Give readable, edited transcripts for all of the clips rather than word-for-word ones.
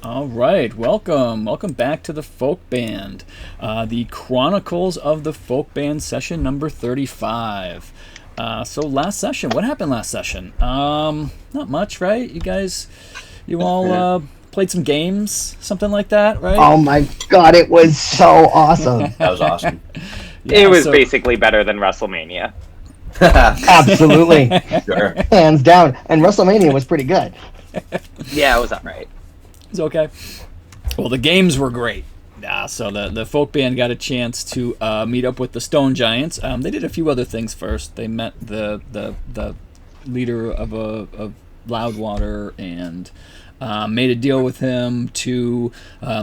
All right, welcome back to the Folk Band, the Chronicles of the Folk Band session number 35. So last session, what happened last session? Not much, right? You all played some games, something like that, right? Oh my god, it was so awesome. That was awesome. Yeah, it was basically better than WrestleMania. Absolutely. Sure. Hands down. And WrestleMania was pretty good. Yeah, it was alright. It's okay. Well, the games were great. So the folk band got a chance to meet up with the Stone Giants. They did a few other things first. They met the leader of Loudwater and made a deal with him to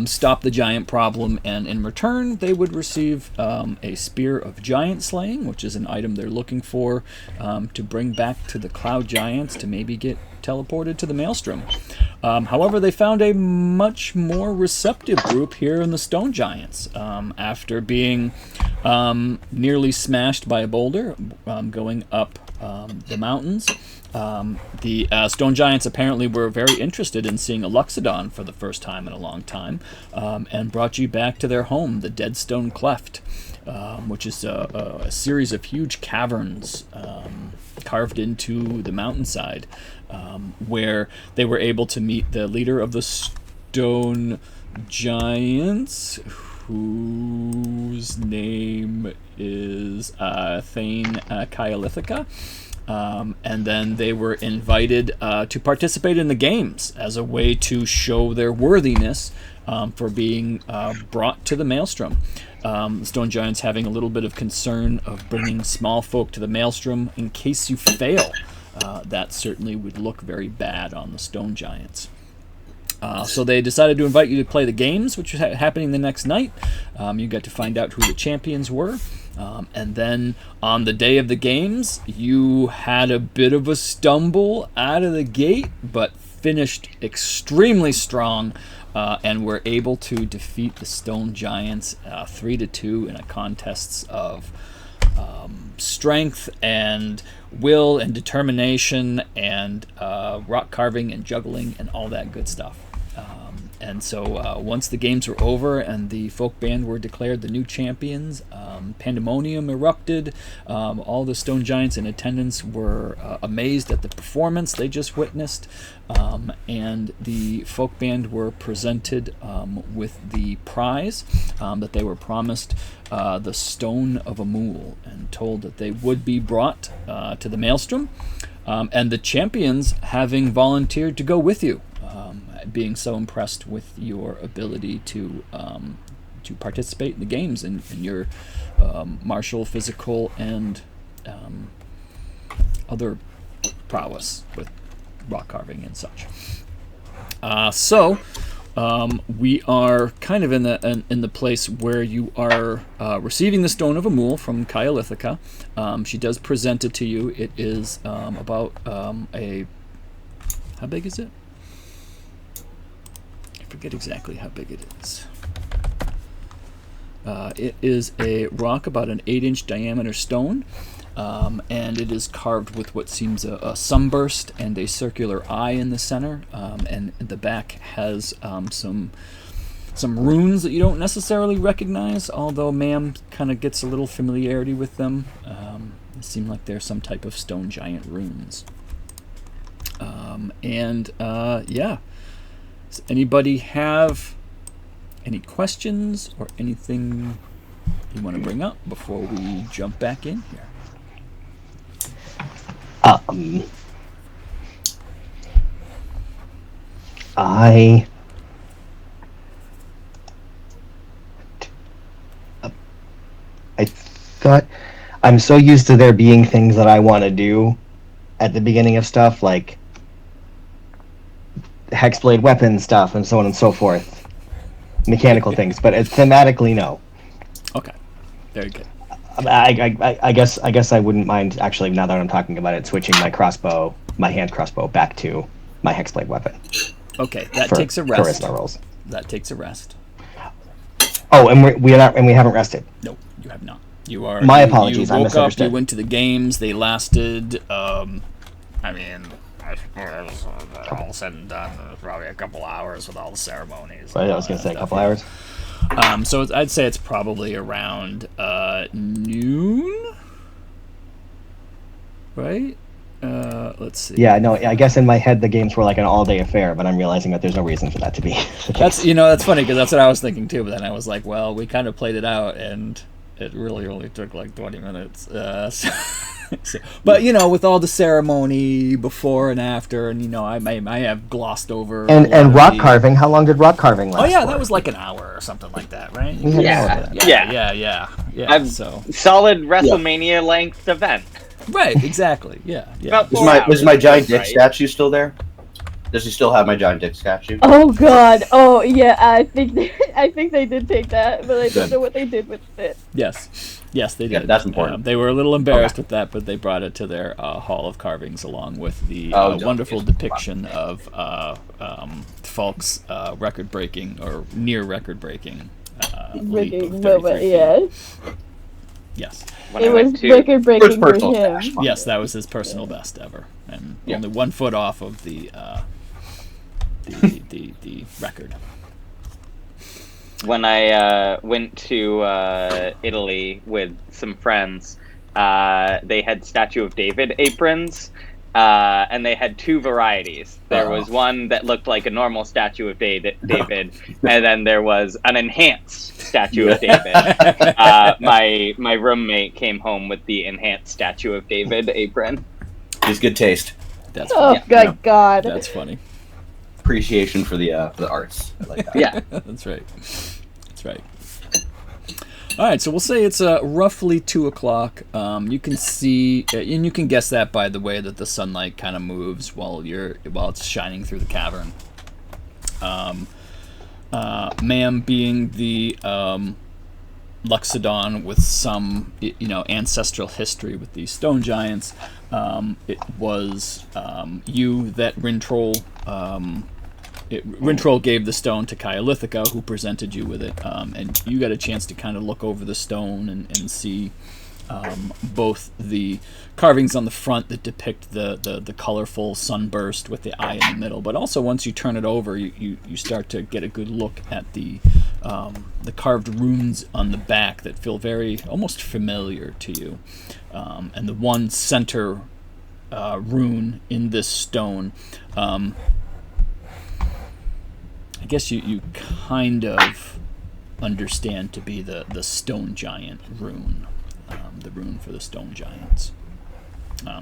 stop the giant problem, and in return they would receive a spear of giant slaying, which is an item they're looking for to bring back to the Cloud Giants to maybe get teleported to the Maelstrom. However, they found a much more receptive group here in the Stone Giants. After being nearly smashed by a boulder going up the mountains, the Stone Giants apparently were very interested in seeing a loxodon for the first time in a long time, and brought you back to their home, the Deadstone Cleft, which is a series of huge caverns carved into the mountainside, where they were able to meet the leader of the Stone Giants, whose name is Thane Kayalithica. And then they were invited to participate in the games as a way to show their worthiness for being brought to the Maelstrom. The Stone Giants having a little bit of concern of bringing small folk to the Maelstrom in case you fail. That certainly would look very bad on the Stone Giants. So they decided to invite you to play the games, which was happening the next night. You got to find out who the champions were. And then on the day of the games, you had a bit of a stumble out of the gate, but finished extremely strong and were able to defeat the Stone Giants 3-2 in a contest of strength and will and determination and rock carving and juggling and all that good stuff. And so once the games were over and the folk band were declared the new champions, pandemonium erupted. All the Stone Giants in attendance were amazed at the performance they just witnessed, and the folk band were presented with the prize that they were promised, the Stone of a Mool, and told that they would be brought to the Maelstrom, and the champions having volunteered to go with you, being so impressed with your ability to participate in the games and your martial, physical, and other prowess with rock carving and such. So we are kind of in the place where you are receiving the Stone of a Mool from Kayalithica. She does present it to you. It is about how big is it? I forget exactly how big it is. It is a rock about an 8-inch diameter stone, and it is carved with what seems a sunburst and a circular eye in the center, and the back has some runes that you don't necessarily recognize, although ma'am kind of gets a little familiarity with them. They seem like they're some type of stone giant runes. Yeah. Does anybody have any questions or anything you want to bring up before we jump back in here? I thought I'm so used to there being things that I want to do at the beginning of stuff, like hexblade weapon stuff and so on and so forth, mechanical things, but thematically no. Okay, very good. I guess I wouldn't mind, actually, now that I'm talking about it, switching my hand crossbow back to my hexblade weapon. Okay, that takes a rest. Rolls. That takes a rest. Oh, and we haven't rested. No, you have not. You are. My apologies. You I woke up. misunderstood. You went to the games. They lasted. all said and done, probably a couple hours with all the ceremonies. Right, I was gonna say a couple hours. So I'd say it's probably around noon, right? Let's see. Yeah, no, I guess in my head the games were like an all-day affair, but I'm realizing that there's no reason for that to be the case. That's funny because that's what I was thinking too. But then I was like, well, we kind of played it out, and it really only took like 20 minutes. But with all the ceremony before and after, and I have glossed over. And rock carving. How long did rock carving last? Oh yeah, for? that was like an hour or something like that, right? Yeah. Yeah. So solid WrestleMania length event. right, exactly. Yeah. About 4 hours, Is my giant dick right? statue still there? Does he still have my giant dick statue? Oh God! Oh yeah, I think they did take that, but I don't know what they did with it. Yes, they did. Yeah, that's important. They were a little embarrassed with that, but they brought it to their Hall of Carvings along with the wonderful depiction of Falk's record-breaking or near record-breaking leap of 33 feet. Yeah. Yes. When It I went was to- record breaking for personal him. stash. Yes, that was his personal best ever, and only 1 foot off of the record. When I went to Italy with some friends, they had Statue of David aprons, and they had 2 varieties. There was one that looked like a normal Statue of David, and then there was an enhanced Statue of David. My roommate came home with the enhanced Statue of David apron. He's good taste. That's Oh funny. good God! That's funny. Appreciation for the arts. I like that. Yeah. That's right. All right, so we'll say it's roughly 2:00. You can see, and you can guess that by the way that the sunlight kind of moves while it's shining through the cavern. Ma'am, being the loxodon with some ancestral history with these stone giants, it was you that Rintroll. Rintroll gave the stone to Kayalithica, who presented you with it, and you got a chance to kind of look over the stone and see both the carvings on the front that depict the colorful sunburst with the eye in the middle, but also once you turn it over, you start to get a good look at the carved runes on the back that feel very almost familiar to you, and the one center rune in this stone. I guess you kind of understand to be the stone giant rune, the rune for the stone giants.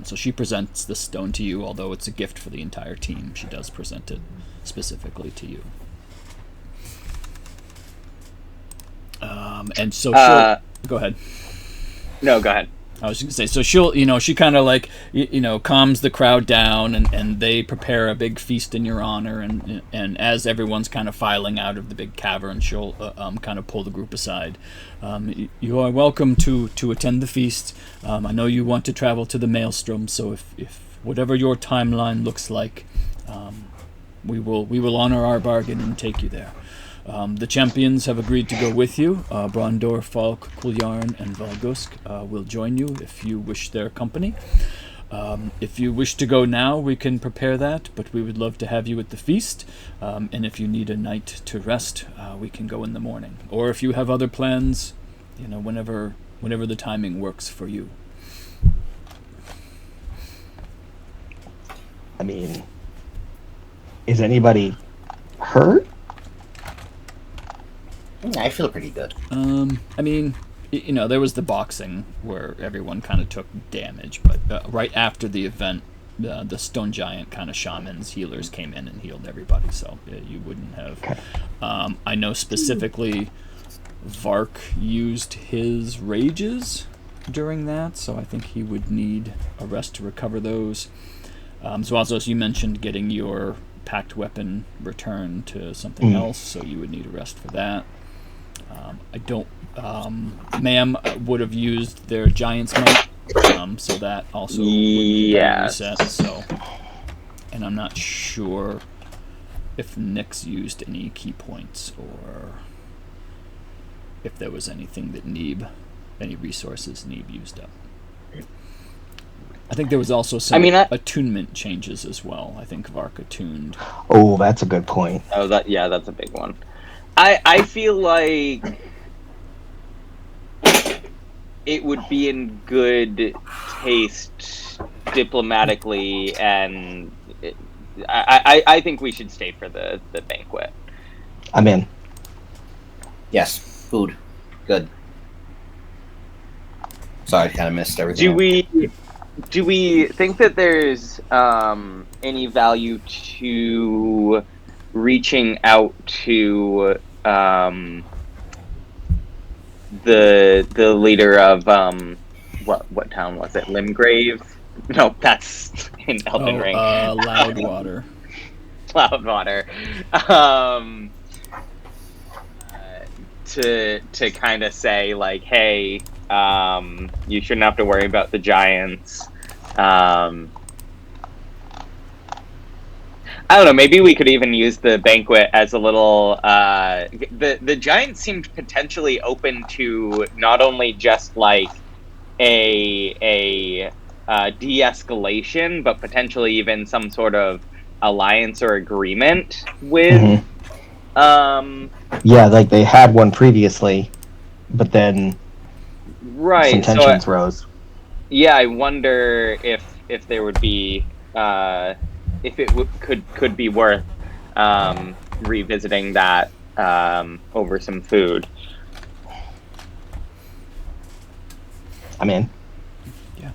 So she presents the stone to you, although it's a gift for the entire team. She does present it specifically to you. And so she'll... Go ahead. No, go ahead. I was going to say, so she kind of like, calms the crowd down, and they prepare a big feast in your honor, and as everyone's kind of filing out of the big cavern, she'll kind of pull the group aside. You are welcome to attend the feast. I know you want to travel to the Maelstrom, so if whatever your timeline looks like, we will honor our bargain and take you there. The champions have agreed to go with you. Brondor, Falk, Kuljarn, and Valgusk will join you if you wish their company. If you wish to go now, we can prepare that, but we would love to have you at the feast. And if you need a night to rest, we can go in the morning. Or if you have other plans, whenever the timing works for you. I mean, is anybody hurt? I feel pretty good. I mean, there was the boxing where everyone kind of took damage, but right after the event, the stone giant kind of shamans, healers came in and healed everybody, so you wouldn't have. Okay. I know specifically Vark used his rages during that, so I think he would need a rest to recover those. So also, as you mentioned, getting your packed weapon returned to something else, so you would need a rest for that. I don't. Ma'am would have used their Giant's Might, so that also would be a reset. So, and I'm not sure if Nyx used any key points or if there was anything that any resources Neeb used up. I think there was also some I- attunement changes as well. I think Vark attuned. Oh, that's a good point. Oh, that's a big one. I feel like it would be in good taste diplomatically, and I think we should stay for the banquet. I'm in. Yes, food. Good. Sorry, I kind of missed everything. Do we think that there's any value to reaching out to the leader of what town was it? Limgrave? No, that's in Elden Ring. Loudwater. Loudwater. To kind of say like, hey, you shouldn't have to worry about the giants. I don't know. Maybe we could even use the banquet as a little. The giants seemed potentially open to not only just like a de-escalation, but potentially even some sort of alliance or agreement with. Yeah, like they had one previously, but then right. some tensions rose. Yeah, I wonder if there would be if it could be worth revisiting that over some food. I'm in. Yeah.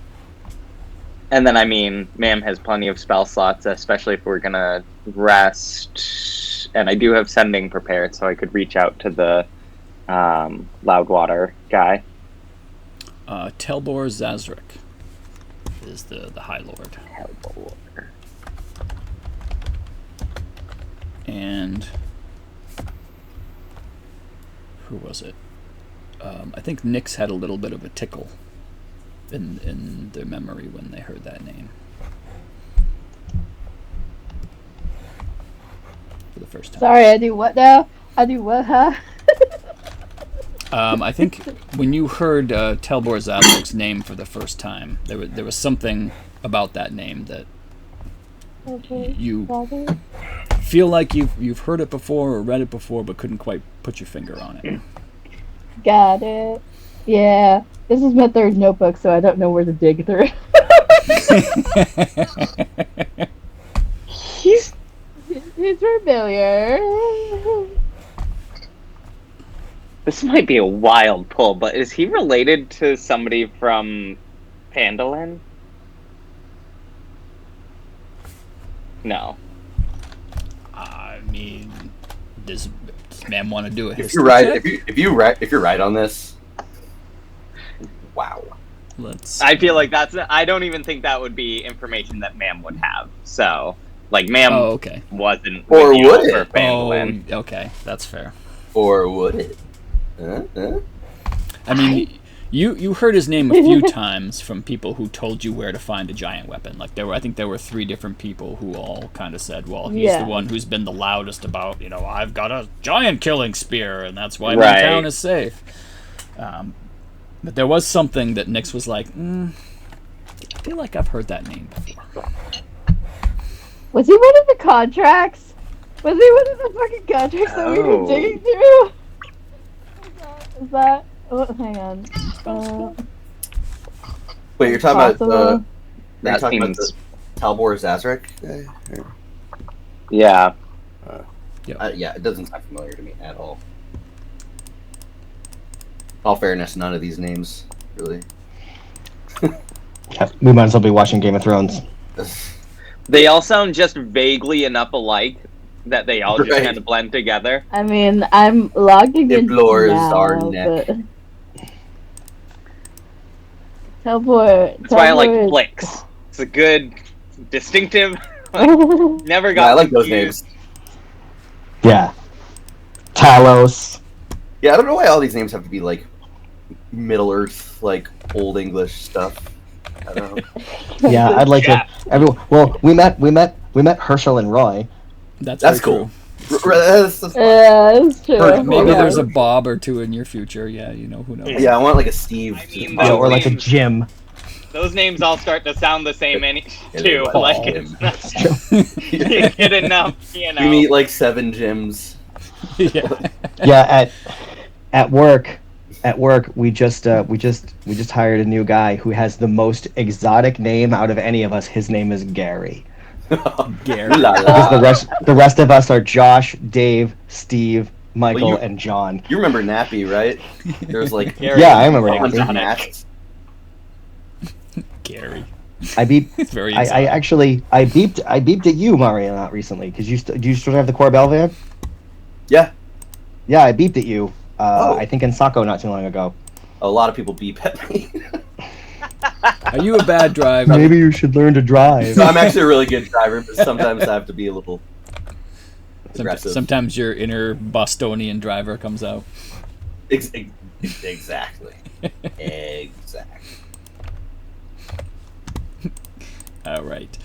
And then, I mean, Ma'am has plenty of spell slots, especially if we're gonna rest. And I do have sending prepared, so I could reach out to the Loudwater guy. Telbor Zazrik is the High Lord. Telbor. And who was it? I think Nyx had a little bit of a tickle in their memory when they heard that name for the first time. Sorry, I do what now? I do what, huh? I think when you heard Telbor Zazrik's name for the first time, there was something about that name that you feel like you've heard it before or read it before, but couldn't quite put your finger on it. Got it. Yeah, this is my third notebook, so I don't know where to dig through. He's familiar. This might be a wild pull, but is he related to somebody from Phandalin? No. I mean, does man want to do it? If you're right, if you're right on this, wow. I feel like I don't even think that would be information that Ma'am would have. So, like, Ma'am wasn't. Or would it? Phandalin. Oh, okay, that's fair. Or would it? I mean, you heard his name a few times from people who told you where to find a giant weapon. Like I think there were 3 different people who all kind of said, "Well, he's the one who's been the loudest about, I've got a giant killing spear, and that's why my town is safe." But there was something that Nyx was like, I feel like I've heard that name before. Was he one of the contracts? Was he one of the fucking contracts that we were digging through? Is that? Oh, hang on. Wait, you're talking about that the Telbor Zazrik guy? Yeah. Yeah, it doesn't sound familiar to me at all. All fairness, none of these names really. Yeah, we might as well be watching Game of Thrones. They all sound just vaguely enough alike that they all just kind of blend together. I mean, I'm logged against our neck. Telbor. That's why I like Flix. It's a good, distinctive. Never got. Yeah, I like those names. Yeah. Talos. Yeah, I don't know why all these names have to be like Middle Earth, like Old English stuff. I don't know. Yeah, I'd like to. Everyone. Well, we met Herschel and Roy. That's cool. That's true. Maybe there's a Bob or 2 in your future. Yeah, who knows? Yeah, I want like a Steve. Or like a Jim. Those names all start to sound the same too. Paul. Like you get enough, You meet like 7 gyms. Yeah. Yeah, at work, we just hired a new guy who has the most exotic name out of any of us. His name is Gary. Gary. La la. Because the rest of us are Josh, Dave, Steve, Michael, Well, and John. You remember Nappy, right? There was like Gary. Yeah, I remember a bunch of Nappy. masks. Gary. I beeped. It's very I exotic. actually I beeped at you, Mario, not recently, because do you still have the Corbell van? Yeah, Yeah, I beeped at you. Oh. I think in Saco not too long ago. a lot of people beep at me. Are you a bad driver? Maybe you should learn to drive. So I'm actually a really good driver, but sometimes I have to be a little aggressive. Sometimes your inner Bostonian driver comes out. Exactly. Exactly. All right.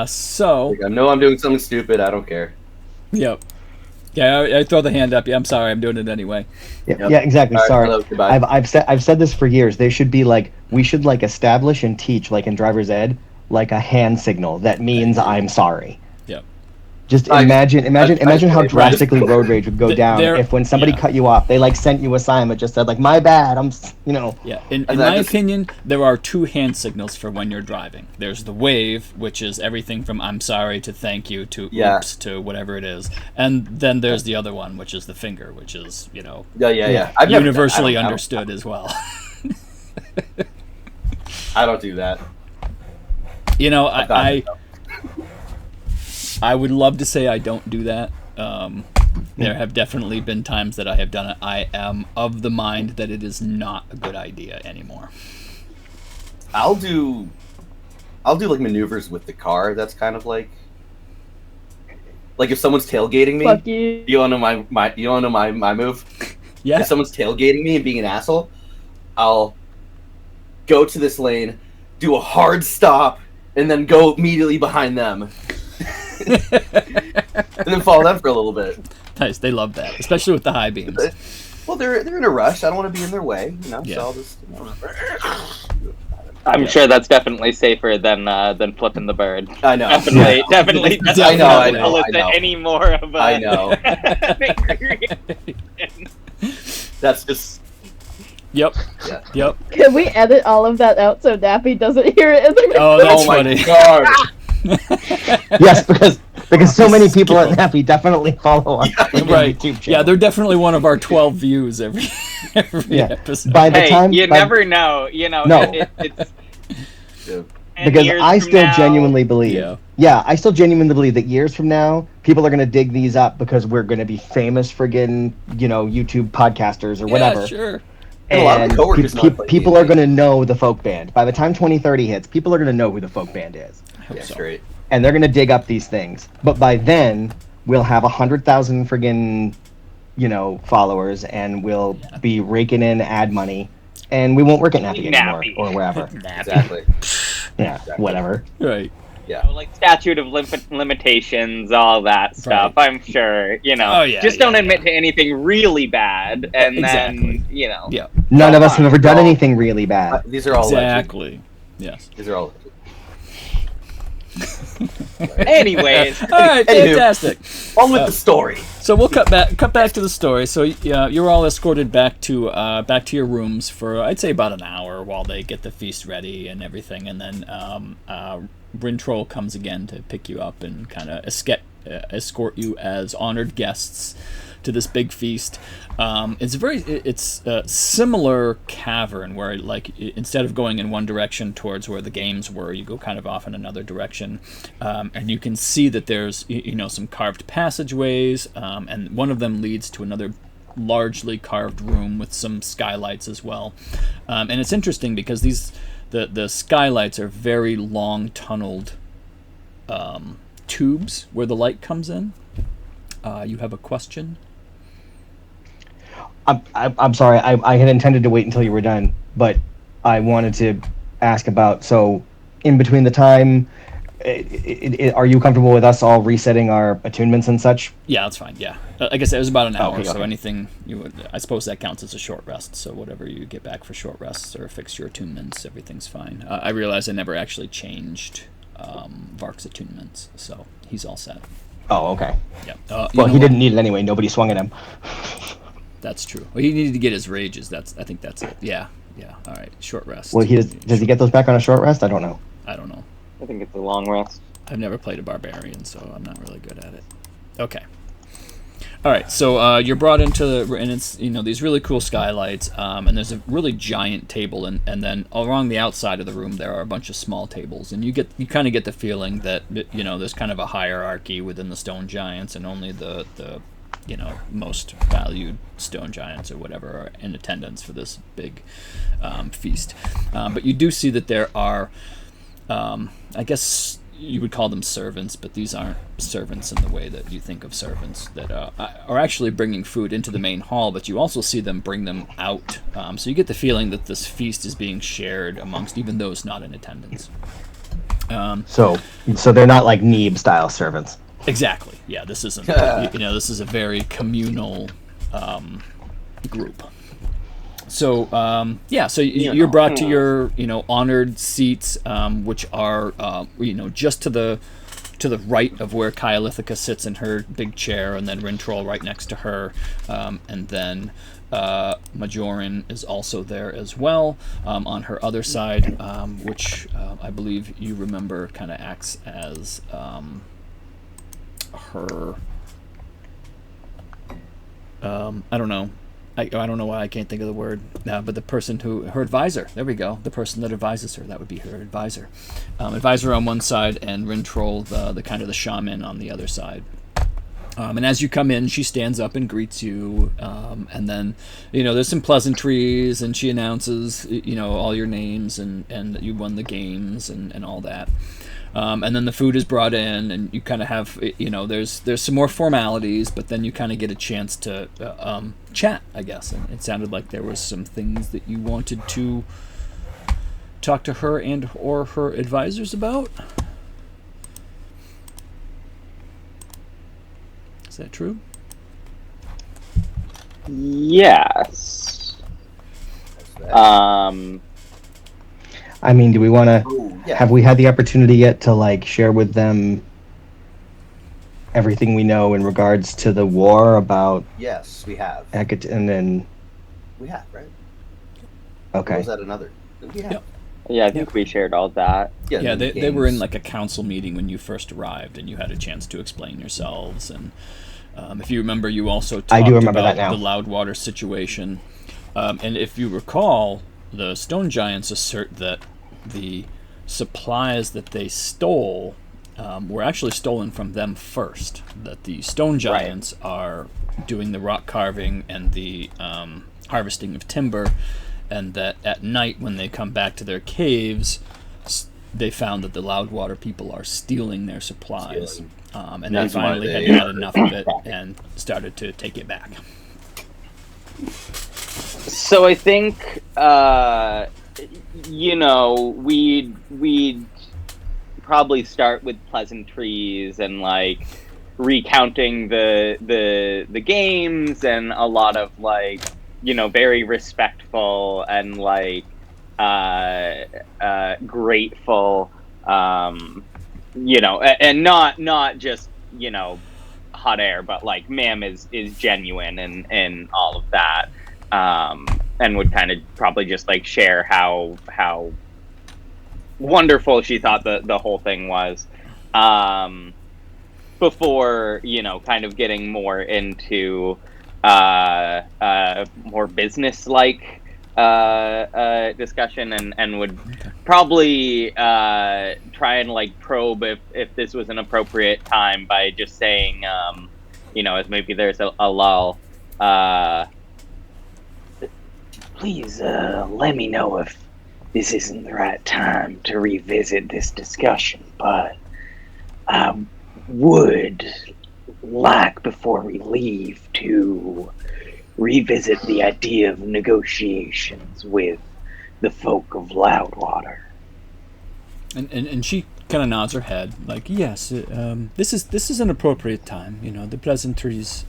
So, Like, I know I'm doing something stupid. I don't care. yep. Yeah, I throw the hand up. Yeah, I'm sorry. I'm doing it anyway. Yeah, Yep. yeah, exactly. All right, Sorry. hello, goodbye. I've said this for years. They should be like, we should like establish and teach, like in driver's ed, like a hand signal that means I'm sorry. Yep. Just I- imagine how I- drastically road rage would go down There- if when somebody yeah. cut you off, they like sent you a sign that just said like, my bad, Yeah. In And my I just- opinion, there are 2 hand signals for when you're driving. There's the wave, which is everything from I'm sorry to thank you to Yeah. oops to whatever it is. And then there's the other one, which is the finger, which is, Yeah. I've never done- universally I don't- understood as well. I don't do that. You know, I've done I it, though. I would love to say I don't do that. There have definitely been times that I have done it. I am of the mind that it is not a good idea anymore. I'll do like maneuvers with the car. That's kind of like if someone's tailgating me. Fuck you. You wanna know my move? Yeah. If someone's tailgating me and being an asshole, I'll go to this lane, do a hard stop, and then go immediately behind them. And then follow them for a little bit. Nice. They love that, especially with the high beams. Well, they're in a rush. I don't want to be in their way, Yeah. So I'll just. I'm Yeah. sure that's definitely safer than flipping the bird. I know. Definitely. I know, I know, Elicit I know. any more of a. I know. That's just. Yep. Yeah. Yep. Can we edit all of that out so Dappy doesn't hear it in the Oh, that's Oh my funny. god! Yes, because so many people at Nappy definitely follow our freaking Right. YouTube channel. Yeah, they're definitely one of our 12 views every Yeah. episode. By the Hey, time you by- never know. You know. No. It's Yeah. 10 because years I from still now- genuinely believe. Yeah. Yeah, I still genuinely believe that years from now, people are going to dig these up because we're going to be famous friggin', YouTube podcasters or whatever. Yeah, sure. And a lot of And my coworkers know I play people D&D. are going to know the folk band. By the time 2030 hits, people are going to know who the folk band is. I hope Yeah, so. straight. And they're going to dig up these things. But by then, we'll have 100,000 friggin', followers, and we'll be raking in ad money. And we won't work at Nappy anymore Nappy. or wherever. Exactly. Yeah, whatever. Right. Yeah. Like statute of limitations, all that stuff. Right. I'm sure, Oh, yeah, Just don't yeah, admit to anything really bad, and Exactly. then Yeah. None of us fine. have ever done Well, anything really bad. These are all legend. Exactly. Yes. These are all. Anyways, All right. Anywho. Fantastic. On with the story. So we'll cut back to the story. So you're all escorted back to your rooms for I'd say about an hour while they get the feast ready and everything, and then Rintroll comes again to pick you up and kind of escort you as honored guests to this big feast. It's a similar cavern where instead of going in one direction towards where the games were, you go kind of off in another direction, and you can see that there's some carved passageways, and one of them leads to another largely carved room with some skylights as well. And it's interesting because the skylights are very long tunneled tubes where the light comes in. You have a question? I'm sorry. I had intended to wait until you were done, but I wanted to ask about, so in between the time are you comfortable with us all resetting our attunements and such? Yeah, that's fine. Yeah, like I said, it was about an hour, Okay, so okay. anything you would, I suppose that counts as a short rest. So whatever you get back for short rests or fix your attunements, everything's fine. I realized I never actually changed Vark's attunements, so he's all set. Oh, okay. Yeah. Well, he didn't need it anyway. Nobody swung at him. That's true. Well, he needed to get his rages. I think that's it. Yeah. Yeah. All right. Short rest. Well, does he get those back on a short rest? I don't know. I don't know. I think it's a long rest. I've never played a barbarian, so I'm not really good at it. Okay. All right, so you're brought into and it's these really cool skylights, and there's a really giant table, and then along the outside of the room there are a bunch of small tables, and you kind of get the feeling that there's kind of a hierarchy within the stone giants, and only the most valued stone giants or whatever are in attendance for this big feast. But you do see that there are, I guess you would call them servants, but these aren't servants in the way that you think of servants that are actually bringing food into the main hall, but you also see them bring them out. So you get the feeling that this feast is being shared amongst even those not in attendance. So they're not like Neeb style servants. Exactly. Yeah, this isn't. This is a very communal group. So so you're brought to your honored seats, which are just to the right of where Kayalithica sits in her big chair, and then Rintrol right next to her, and then Majoran is also there as well on her other side, which I believe you remember kind of acts as her. I don't know. I don't know why I can't think of the word, but the person her advisor, there we go, the person that advises her, that would be her advisor. Advisor on one side, and Rintrol, the kind of the shaman, on the other side. And as you come in, she stands up and greets you, and then, there's some pleasantries, and she announces, all your names, and that you won the games, and all that. And then the food is brought in, and you kind of have, there's some more formalities, but then you kind of get a chance to chat, I guess. And it sounded like there was some things that you wanted to talk to her and or her advisors about. Is that true? Yes. I mean, do we want to? Yeah. Have we had the opportunity yet to share with them everything we know in regards to the war about Yes, we have. Hecate, and then We have, right? okay. Or was that another? We have. Yep. Yeah, I think we shared all that. Yeah, they were in a council meeting when you first arrived, and you had a chance to explain yourselves. And if you remember, you also talked I do remember about that now. the Loudwater situation. And if you recall, the stone giants assert that the supplies that they stole were actually stolen from them first. That the stone giants are doing the rock carving and the harvesting of timber, and that at night when they come back to their caves, they found that the Loudwater people are stealing their supplies. And they That's why finally they- had enough of it and started to take it back. So I think, we'd probably start with pleasantries and recounting the games, and a lot of very respectful and grateful, and not just hot air, but ma'am is genuine and all of that. And would kind of probably just share how wonderful she thought the whole thing was, before kind of getting more into more business-like discussion, and would probably try and probe if this was an appropriate time by just saying, as maybe there's a lull. Please let me know if this isn't the right time to revisit this discussion, but I would like, before we leave, to revisit the idea of negotiations with the folk of Loudwater. And she kind of nods her head, like, yes, this is an appropriate time. The pleasantries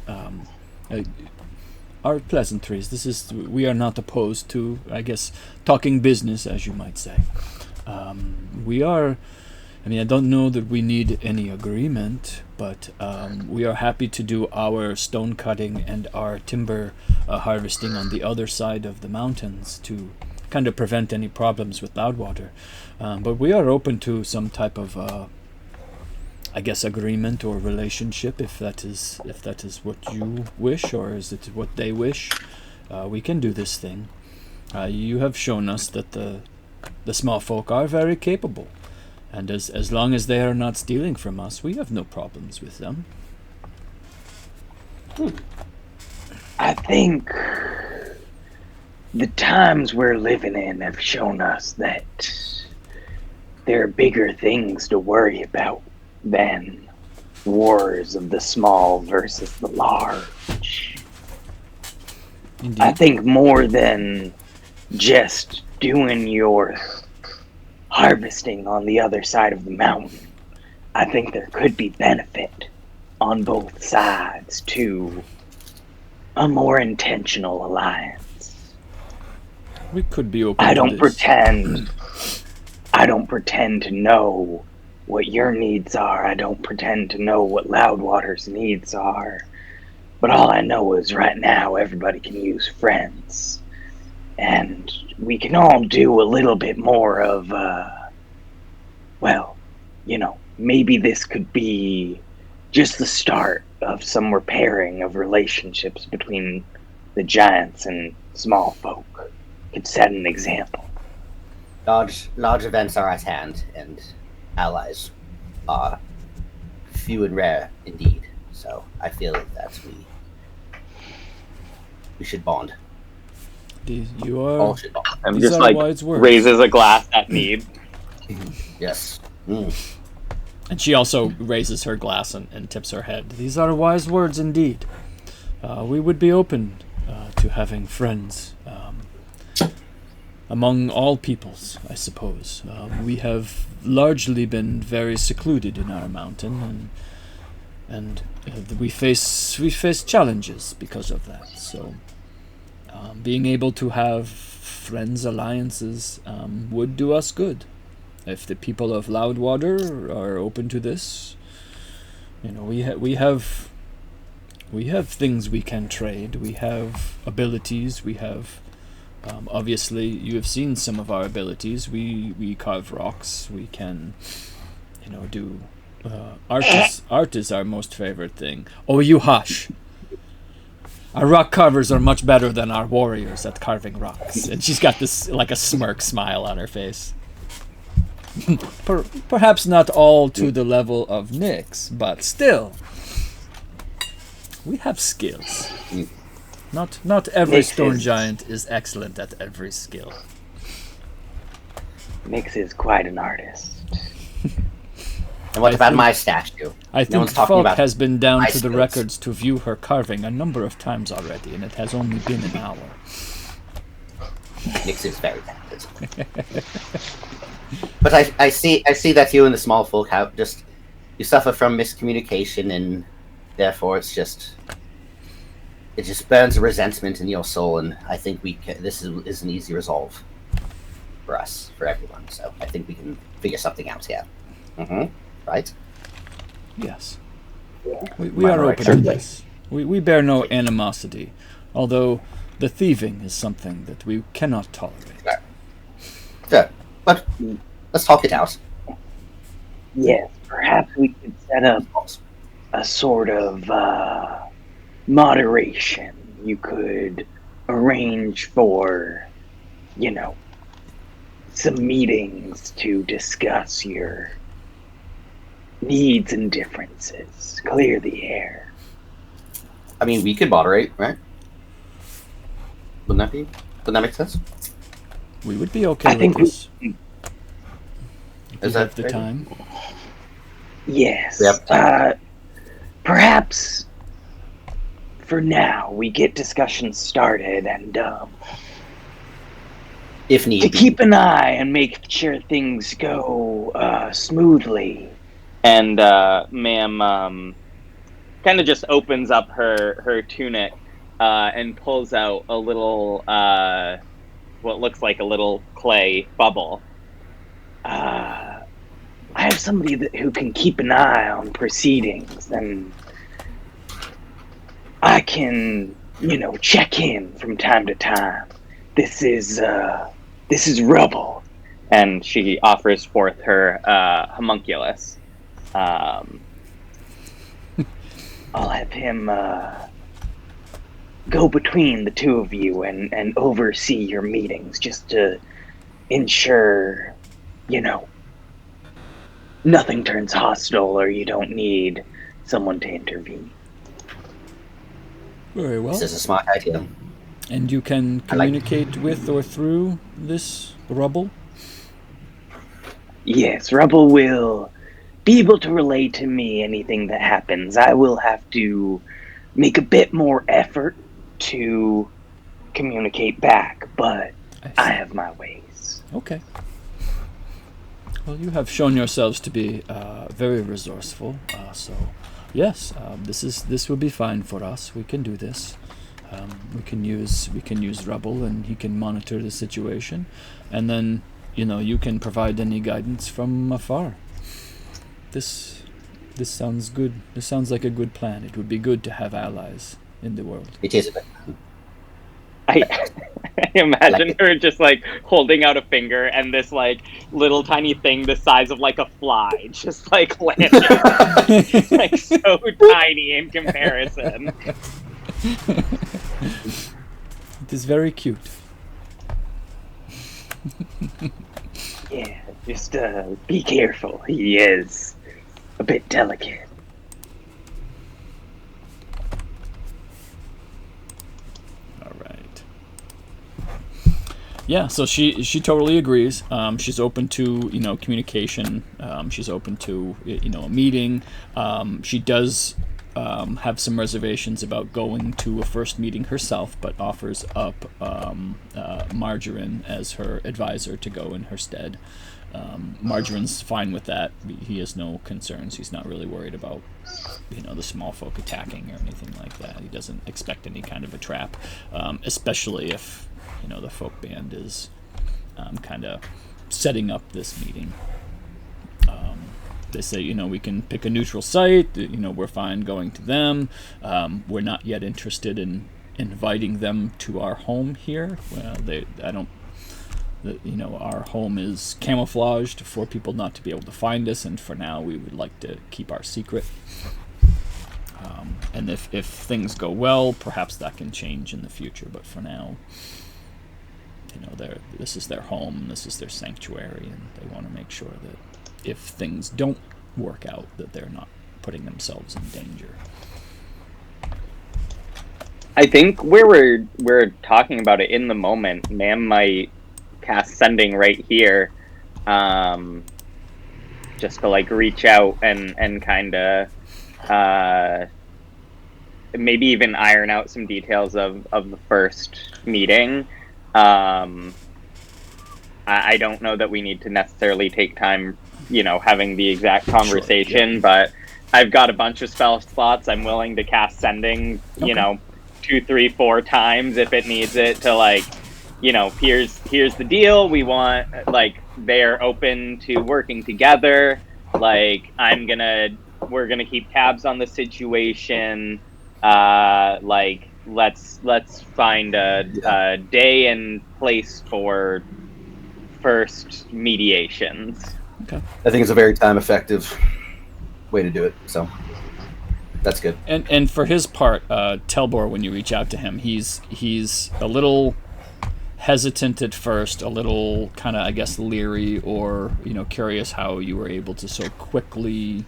are pleasantries. We are not opposed to, I guess, talking business, as you might say. We are. I mean, I don't know that we need any agreement, but we are happy to do our stone cutting and our timber harvesting on the other side of the mountains to kind of prevent any problems with Loudwater. But we are open to some type of, I guess, agreement or relationship, if that is what you wish, or is it what they wish. We can do this thing. You have shown us that the small folk are very capable. And as long as they are not stealing from us, we have no problems with them. I think the times we're living in have shown us that there are bigger things to worry about than wars of the small versus the large. Indeed. I think more than just doing your harvesting on the other side of the mountain, I think there could be benefit on both sides to a more intentional alliance. We could be open I to don't this. pretend to know what your needs are. I don't pretend to know what Loudwater's needs are. But all I know is right now everybody can use friends. And we can all do a little bit more of, maybe this could be just the start of some repairing of relationships between the giants and small folk. Could set an example. Large events are at hand, and allies are few and rare indeed. So I feel that we should bond. You are. All should bond. And These just are like wise words. raises a glass at Need. Yes. And she also raises her glass and tips her head. These are wise words indeed. We would be open to having friends among all peoples, I suppose. We have largely been very secluded in our mountain, and we face challenges because of that. So, being able to have friends, alliances, would do us good. If the people of Loudwater are open to this, we have things we can trade. We have abilities. We have, obviously, you have seen some of our abilities. We carve rocks. We can, do art is our most favorite thing. Oh, you hush. Our rock carvers are much better than our warriors at carving rocks. And she's got this like a smirk smile on her face. Perhaps not all to the level of Nyx, but still, we have skills. Not every stone giant is excellent at every skill. Nyx is quite an artist. And what about my statue? I No think one's talking Falk about has been down my to the skills. records to view her carving a number of times already, and it has only been an hour. Nyx is very talented. But I see that you and the small folk you suffer from miscommunication, and therefore it just burns a resentment in your soul, and I think this is an easy resolve for us, for everyone. So I think we can figure something out here. Right? Yes. We are open to this. We bear no animosity, although the thieving is something that we cannot tolerate. Sure. But let's talk it out. Yes, perhaps we could set up a sort of moderation. You could arrange for, some meetings to discuss your needs and differences. Clear the air. I mean, we could moderate, right? Wouldn't that make sense? We would be okay with this. Is have that the fair? time? Yes. Yep. Perhaps for now we get discussions started and If need to be. keep an eye and make sure things go smoothly. And ma'am kind of just opens up her tunic and pulls out a little what looks like a little clay bubble. I have somebody who can keep an eye on proceedings, and I can, check in from time to time. This is Rubble. And she offers forth her homunculus. I'll have him go between the two of you and oversee your meetings, just to ensure, nothing turns hostile or you don't need someone to intervene. Very well. This is a smart idea. And you can communicate with or through this rubble? Yes, Rubble will be able to relay to me anything that happens. I will have to make a bit more effort to communicate back, but I have my ways. Okay. Well, you have shown yourselves to be very resourceful, so yes, this will be fine for us. We can do this. We can use Rubble, and he can monitor the situation, and then you can provide any guidance from afar. This sounds good. This sounds like a good plan. It would be good to have allies in the world. It is a bit. I imagine her just holding out a finger, and this little tiny thing the size of a fly just landing. So tiny in comparison. It is very cute. Yeah, just be careful. He is a bit delicate. All right. Yeah, so she totally agrees. She's open to communication. She's open to a meeting. She does have some reservations about going to a first meeting herself, but offers up Margarine as her advisor to go in her stead. Margarine's fine with that. He has no concerns. He's not really worried about the small folk attacking or anything like that. He doesn't expect any kind of a trap, especially if the folk band is kind of setting up this meeting. They say, we can pick a neutral site. We're fine going to them. We're not yet interested in inviting them to our home here. Our home is camouflaged for people not to be able to find us, and for now, we would like to keep our secret. And if things go well, perhaps that can change in the future. But for now, this is their home. This is their sanctuary, and they want to make sure that if things don't work out, that they're not putting themselves in danger. I think where we're talking about it in the moment, ma'am might cast sending right here, just to reach out and kind of maybe even iron out some details of the first meeting. I don't know that we need to necessarily take time having the exact conversation, sure, but I've got a bunch of spell slots. I'm willing to cast sending, okay, 2, 3, 4 times if it needs it to here's the deal. We want they're open to working together. We're gonna keep tabs on the situation. Let's find a day and place for first mediations. Okay. I think it's a very time-effective way to do it, so that's good. And for his part, Telbor, when you reach out to him, he's a little hesitant at first, a little kind of, I guess, leery or curious how you were able to so quickly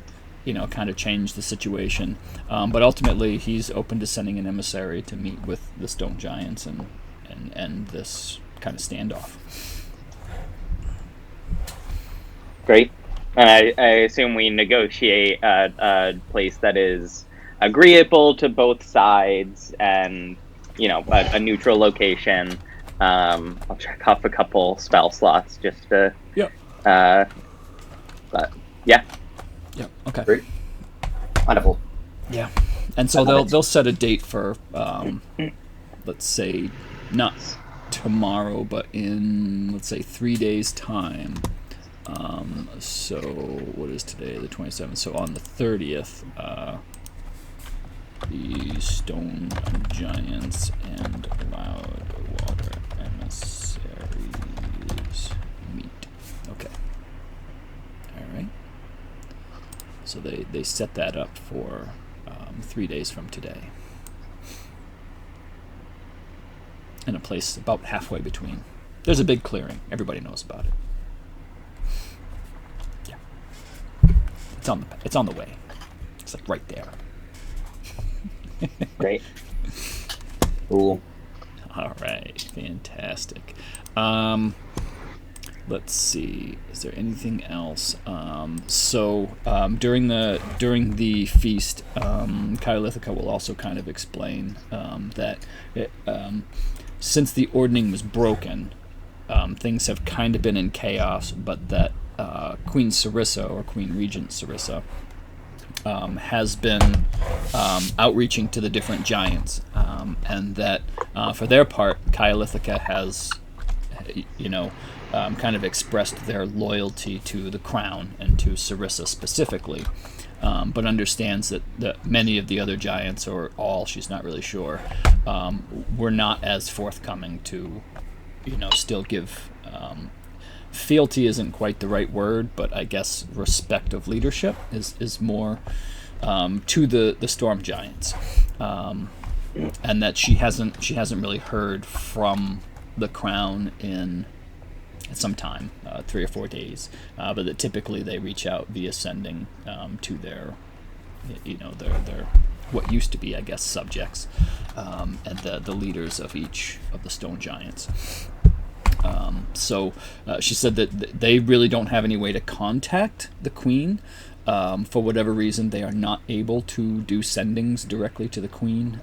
kind of change the situation. But ultimately, he's open to sending an emissary to meet with the stone giants and end this kind of standoff. Great. I assume we negotiate a place that is agreeable to both sides and, a neutral location. I'll check off a couple spell slots just to But yeah, Yep. Okay. Great. Wonderful. Yeah. And so they'll set a date for let's say not tomorrow, but in let's say 3 days time. So what is today? The 27th. So on the 30th, the stone giants and loud water emissaries meet. Okay. All right. So they set that up for 3 days from today. In a place about halfway between. There's a big clearing. Everybody knows about it. Yeah. It's on the way. It's like right there. great. Cool. All right, fantastic. Let's see. Is there anything else? During the feast, Kayalithica will also kind of explain that since the ordning was broken, things have kind of been in chaos, but that Queen Serissa, or Queen Regent Serissa, has been outreaching to the different giants, and that for their part, Kayalithica has, kind of expressed their loyalty to the crown and to Serissa specifically, but understands that many of the other giants, or all, she's not really sure, were not as forthcoming to, still give. Fealty isn't quite the right word, but I guess respect of leadership is more to the storm giants, and that she hasn't really heard from the crown in some time, 3 or 4 days, but that typically they reach out via sending to their what used to be, I guess, subjects, and the leaders of each of the stone giants. So she said that they really don't have any way to contact the queen. For whatever reason, they are not able to do sendings directly to the queen,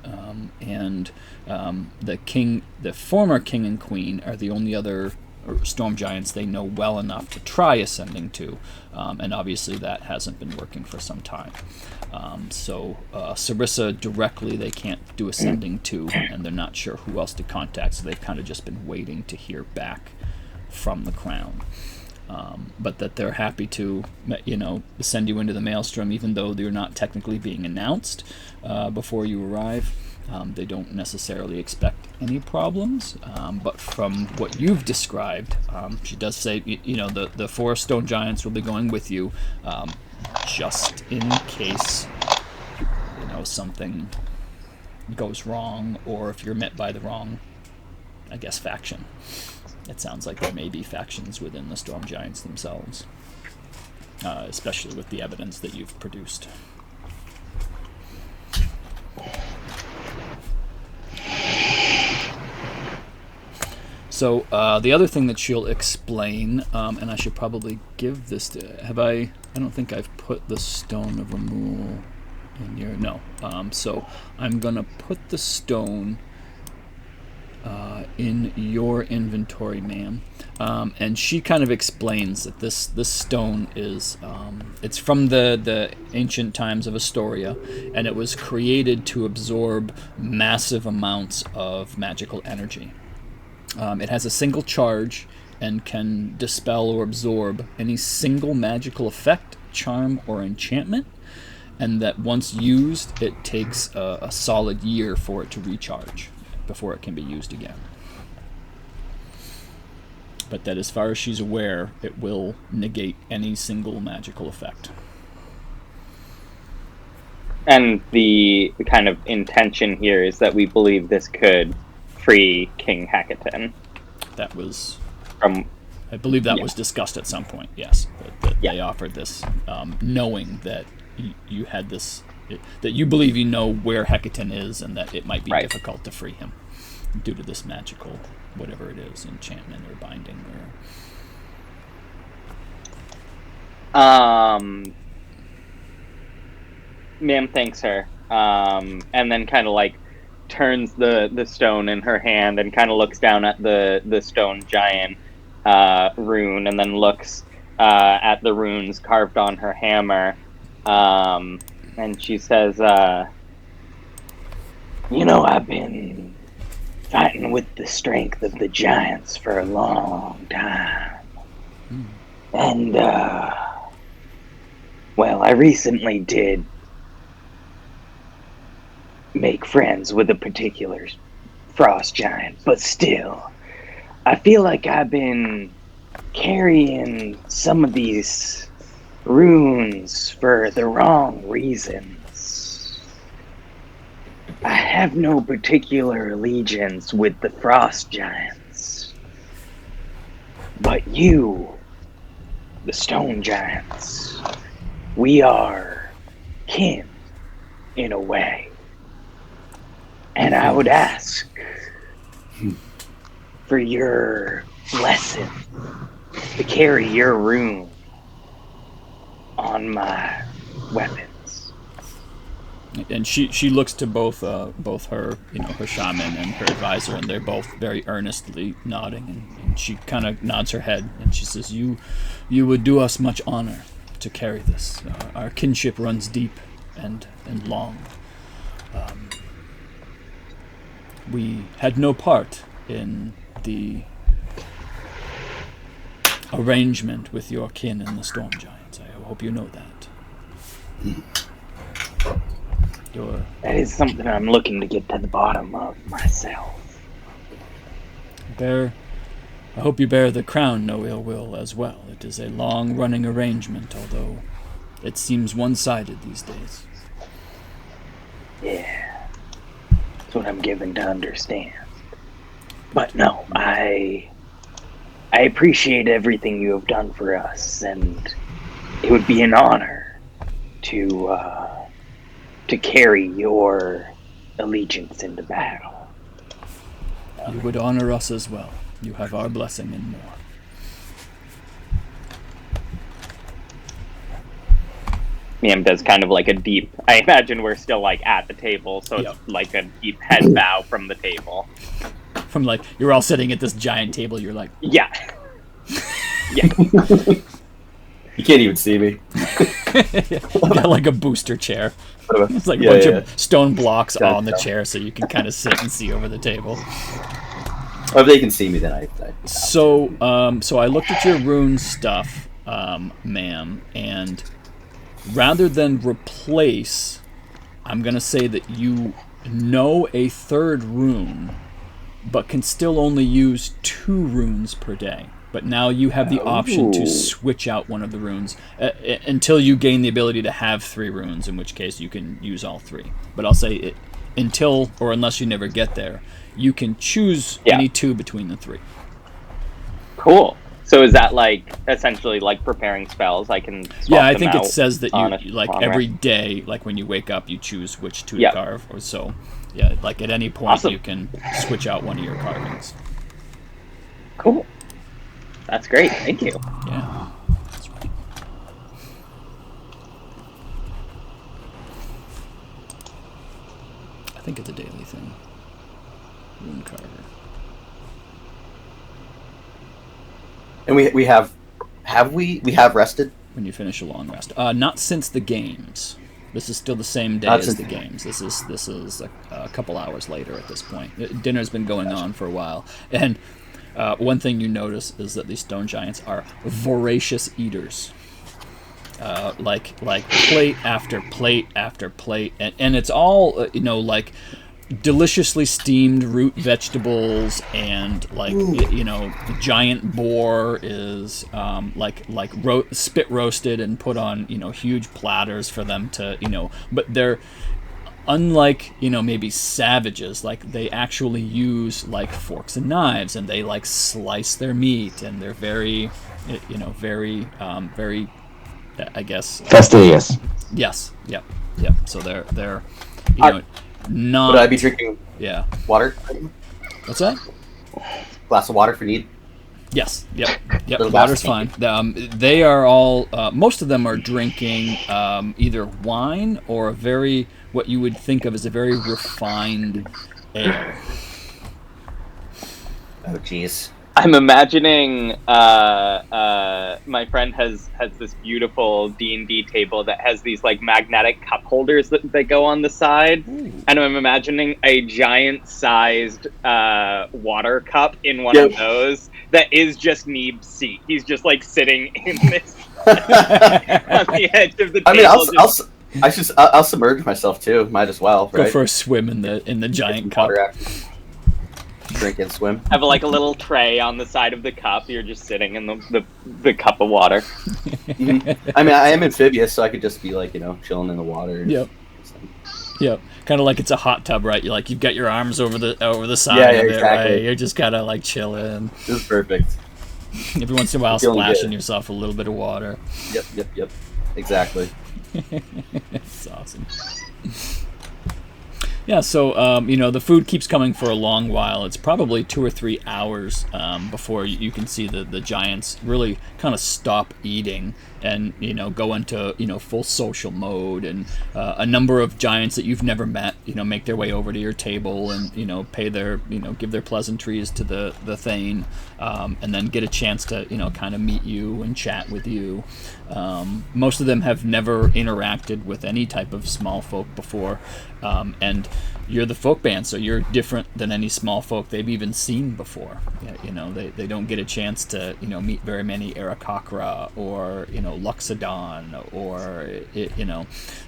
and the former king and queen are the only other storm giants they know well enough to try a sending to, and obviously that hasn't been working for some time. So Serissa directly they can't do a sending to, and they're not sure who else to contact, so they've kind of just been waiting to hear back from the crown. But that they're happy to, send you into the Maelstrom, even though they're not technically being announced before you arrive. They don't necessarily expect any problems, but from what you've described, she does say, the 4 stone giants will be going with you, just in case, something goes wrong, or if you're met by the wrong, I guess, faction. It sounds like there may be factions within the storm giants themselves, especially with the evidence that you've produced. So the other thing that she'll explain, and I should probably give this to, I don't think I've put the stone of Amul in your, no. So I'm going to put the stone in your inventory, ma'am. And she kind of explains that this stone is, it's from the ancient times of Astoria, and it was created to absorb massive amounts of magical energy. It has a single charge and can dispel or absorb any single magical effect, charm, or enchantment, and that once used, it takes a solid year for it to recharge before it can be used again. But that as far as she's aware, it will negate any single magical effect. And the kind of intention here is that we believe this could free King Hackaton. That was, from, I believe that was discussed at some point, yes. That they offered this, knowing that you had this, that you believe you know where Hecatan is, and that it might be difficult to free him due to this magical, whatever it is, enchantment or binding or... Ma'am thanks her, and then kind of like turns the stone in her hand and kind of looks down at the stone giant rune, and then looks at the runes carved on her hammer, and she says, I've been fighting with the strength of the giants for a long time. And, I recently did make friends with a particular frost giant, but still, I feel like I've been carrying some of these runes for the wrong reasons. I have no particular allegiance with the frost giants, but you, the stone giants, we are kin in a way. And I would ask for your blessing to carry your rune on my weapons. And she looks to both her her shaman and her advisor, and they're both very earnestly nodding, and she kind of nods her head and she says, you would do us much honor to carry this. Our kinship runs deep and long. We had no part in the arrangement with your kin and the storm giants. I hope you know that. That is something I'm looking to get to the bottom of myself. I hope you bear the crown no ill will as well. It is a long-running arrangement, although it seems one-sided these days. Yeah. That's what I'm given to understand. But no, I appreciate everything you have done for us, and it would be an honor to carry your allegiance into battle. You would honor us as well. You have our blessing and more. Miam does kind of like a deep, I imagine we're still like at the table, so it's like a deep head bow from the table. From like, you're all sitting at this giant table, you're like... Yeah. Yeah. You can't even see me. You got like a booster chair. It's like a bunch of stone blocks on the chair so you can kind of sit and see over the table. Or if they can see me, then I So I looked at your rune stuff, ma'am, and rather than replace, I'm going to say that you know a third rune, but can still only use 2 runes per day. But now you have the option to switch out one of the runes until you gain the ability to have 3 runes, in which case you can use all 3. But I'll say until, or unless you never get there, you can choose any 2 between the 3. Cool. So is that like essentially like preparing spells? I can swap I them think out it says that you like every rest. day, like when you wake up, you choose which 2 to carve, or so. Yeah, like at any point you can switch out one of your carvings. Cool. That's great. Thank you. Yeah, that's right. I think it's a daily thing. Rune carver. And we have rested? When you finish a long rest. Not since the games. This is still the same day as the games. This is a couple hours later at this point. Dinner's been going on for a while. And one thing you notice is that these stone giants are voracious eaters. Like plate after plate after plate. And it's all, like deliciously steamed root vegetables, and like giant boar is spit roasted and put on huge platters for them to but they're unlike maybe savages. Like they actually use like forks and knives, and they like slice their meat, and they're very very I guess fastidious. Yes. Yep. So they're not. Would I be drinking water? What's that? Glass of water for need? Yes. Yep. Water's fine. They are all. Most of them are drinking either wine or what you would think of as a very refined ale. Oh, jeez. I'm imagining my friend has this beautiful D&D table that has these like magnetic cup holders that go on the side. Ooh. And I'm imagining a giant-sized water cup in one Yep. of those that is just Neeb's seat. He's just like sitting in this on the edge of the table. I mean, I'll submerge myself too. Might as well, right? Go for a swim in the giant cup. Water after. Drink and swim. Have like a little tray on the side of the cup. You're just sitting in the cup of water. Mm-hmm. I mean, I am amphibious, so I could just be like, chilling in the water. Yep. Yep. Kind of like it's a hot tub, right? You've got your arms over the side Yeah, of it, exactly. right? You're just kind of like chilling. This is perfect. Every once in a while, Feeling splashing good. yourself a little bit of water. Yep. Exactly. It's awesome. Yeah, so the food keeps coming for a long while. It's probably 2 or 3 hours before you can see the giants really kind of stop eating and go into full social mode. And a number of giants that you've never met make their way over to your table and pay their give their pleasantries to the Thane, and then get a chance to kind of meet you and chat with you. Most of them have never interacted with any type of small folk before, and you're the folk band, so you're different than any small folk they've even seen before. They don't get a chance to meet very many Aarakocra or loxodon or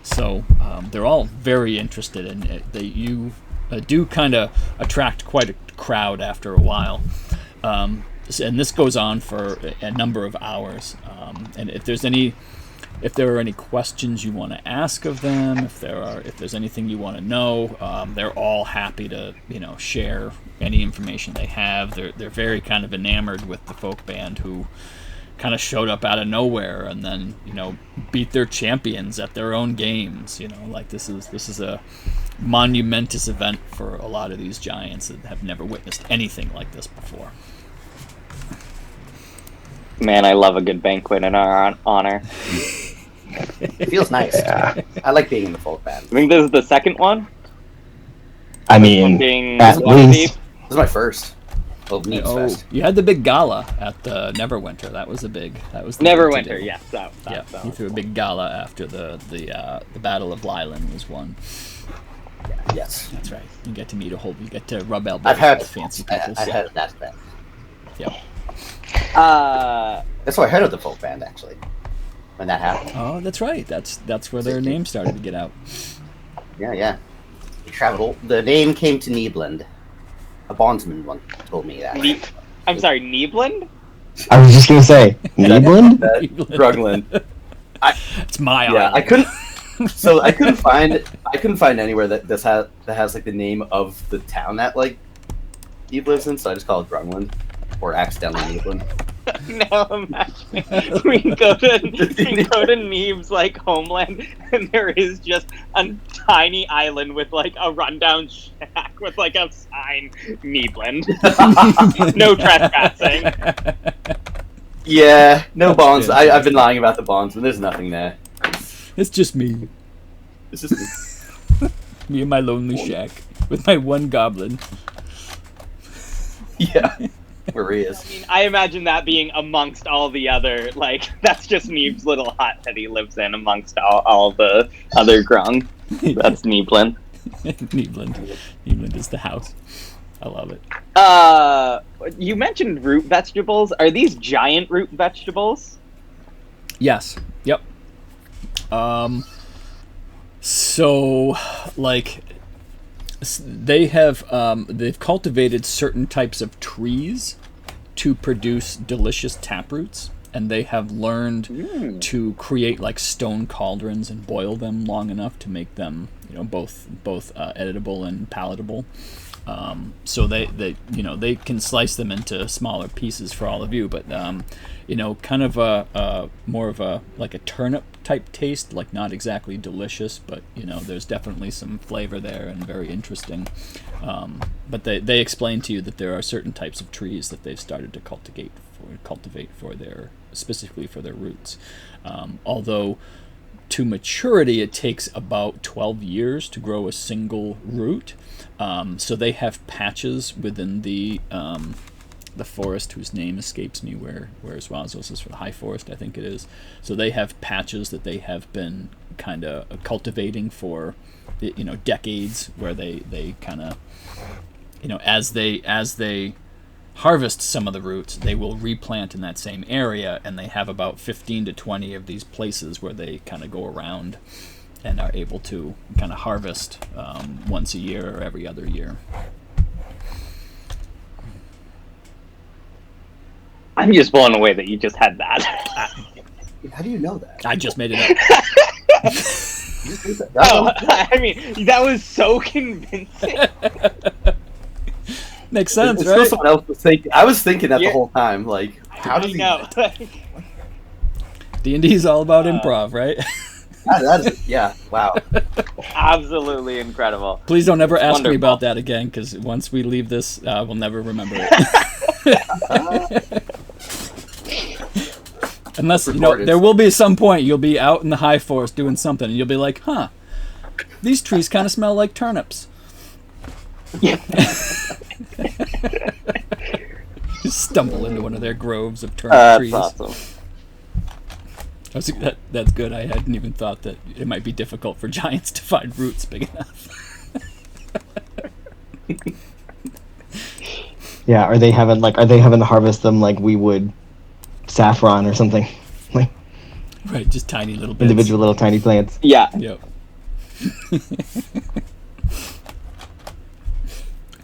so they're all very interested in it. You do kind of attract quite a crowd after a while. And this goes on for a number of hours. And if there are any questions you want to ask of them, if there's anything you want to know, they're all happy to share any information they have. They're very kind of enamored with the folk band who kind of showed up out of nowhere and then beat their champions at their own games. Like this is a monumentous event for a lot of these giants that have never witnessed anything like this before. Man, I love a good banquet in our honor. It feels nice. Yeah. I like being in the folk band. I think this is the second one. I One mean, being at Waterdeep. least. This is my first. Well, Needs Fest. You had the big gala at the Neverwinter. That was the big to Neverwinter, do. yes. That You threw a big gala after the Battle of Lylan was won. Yes. That's right. You get to rub elbows I've had with fancy people. I had that event. Yeah. That's why I heard of the folk band actually. When that happened. Oh, that's right. That's where their name started to get out. Yeah. We traveled. The name came to Neebland. A bondsman one told me that. I'm sorry, Neebland? I was just gonna say, Neebland? Drugland. It's my Yeah, island. I couldn't. So I couldn't find anywhere that has like the name of the town that like Neeb lives in. So I just call it Drugland, or accidentally Neebland. Now imagine we go to Neeb's like homeland, and there is just a tiny island with like a rundown shack with like a sign, Neebland. No trespassing. Yeah, no bonds. good. I've been lying about the bonds, but there's nothing there. It's just me. It's just Me and my lonely shack with my one goblin. yeah, where he is. I mean, I imagine that being amongst all the other, like, that's just Neeb's little hut that he lives in amongst all the other grung. That's Neebland. Neebland is the house. I love it. You mentioned root vegetables. Are these giant root vegetables? Yes. Yep. So, like, they've cultivated certain types of trees to produce delicious taproots, and they have learned to create like stone cauldrons and boil them long enough to make them, both editable and palatable. So they can slice them into smaller pieces for all of you, but kind of a more of a like a turnip type taste, like not exactly delicious, but there's definitely some flavor there and very interesting. But they explain to you that there are certain types of trees that they've started to cultivate for their specifically for their roots. Although to maturity it takes about 12 years to grow a single root. So they have patches within the the forest whose name escapes me, whereas Razos is for the high forest, I think it is. So they have patches that they have been kind of cultivating for, decades, where they kind of, as they harvest some of the roots, they will replant in that same area, and they have about 15 to 20 of these places where they kind of go around and are able to kind of harvest once a year or every other year. I'm just blown away that you just had that. How do you know that? I just made it up. Oh, I mean, that was so convincing. Makes sense, It's right? still someone else was thinking. I was thinking that Yeah. the whole time. Like, how does I he know. D&D is all about improv, right? That is, yeah. Wow. Absolutely incredible. Please don't ever ask me Wonderful. about that again, because once we leave this, we'll never remember it. Unless, Recorded. there will be some point you'll be out in the high forest doing something, and you'll be like, huh, these trees kind of smell like turnips. Just stumble into one of their groves of turnip That's trees. awesome. That's good. I hadn't even thought that it might be difficult for giants to find roots big enough. Yeah, are they having to harvest them like we would saffron or something? Like Right, just tiny little bits. individual little tiny plants. Yeah. Yep.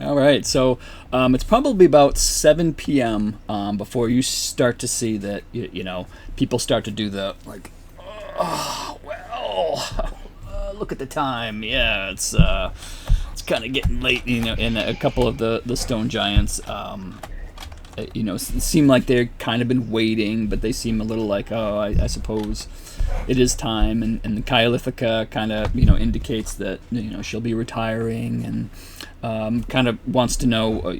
All right, so it's probably about 7 p.m. Before you start to see that people start to do the like, oh well, look at the time. Yeah, it's kind of getting late. In a couple of the stone giants, seem like they've kind of been waiting, but they seem a little like, oh, I suppose it is time. And the Kayalithica kind of indicates that she'll be retiring, and kind of wants to know,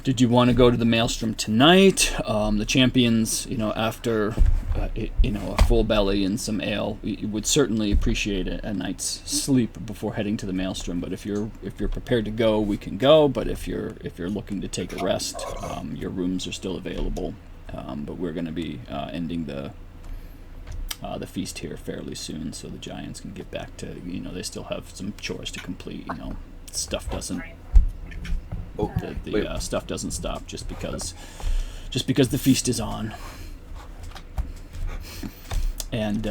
did you want to go to the Maelstrom tonight? The champions, after a full belly and some ale, would certainly appreciate a night's sleep before heading to the Maelstrom. But if you're prepared to go, we can go. But if you're looking to take a rest, your rooms are still available. But we're going to be ending the feast here fairly soon, so the giants can get back to, they still have some chores to complete. Stuff doesn't stuff doesn't stop just because the feast is on. And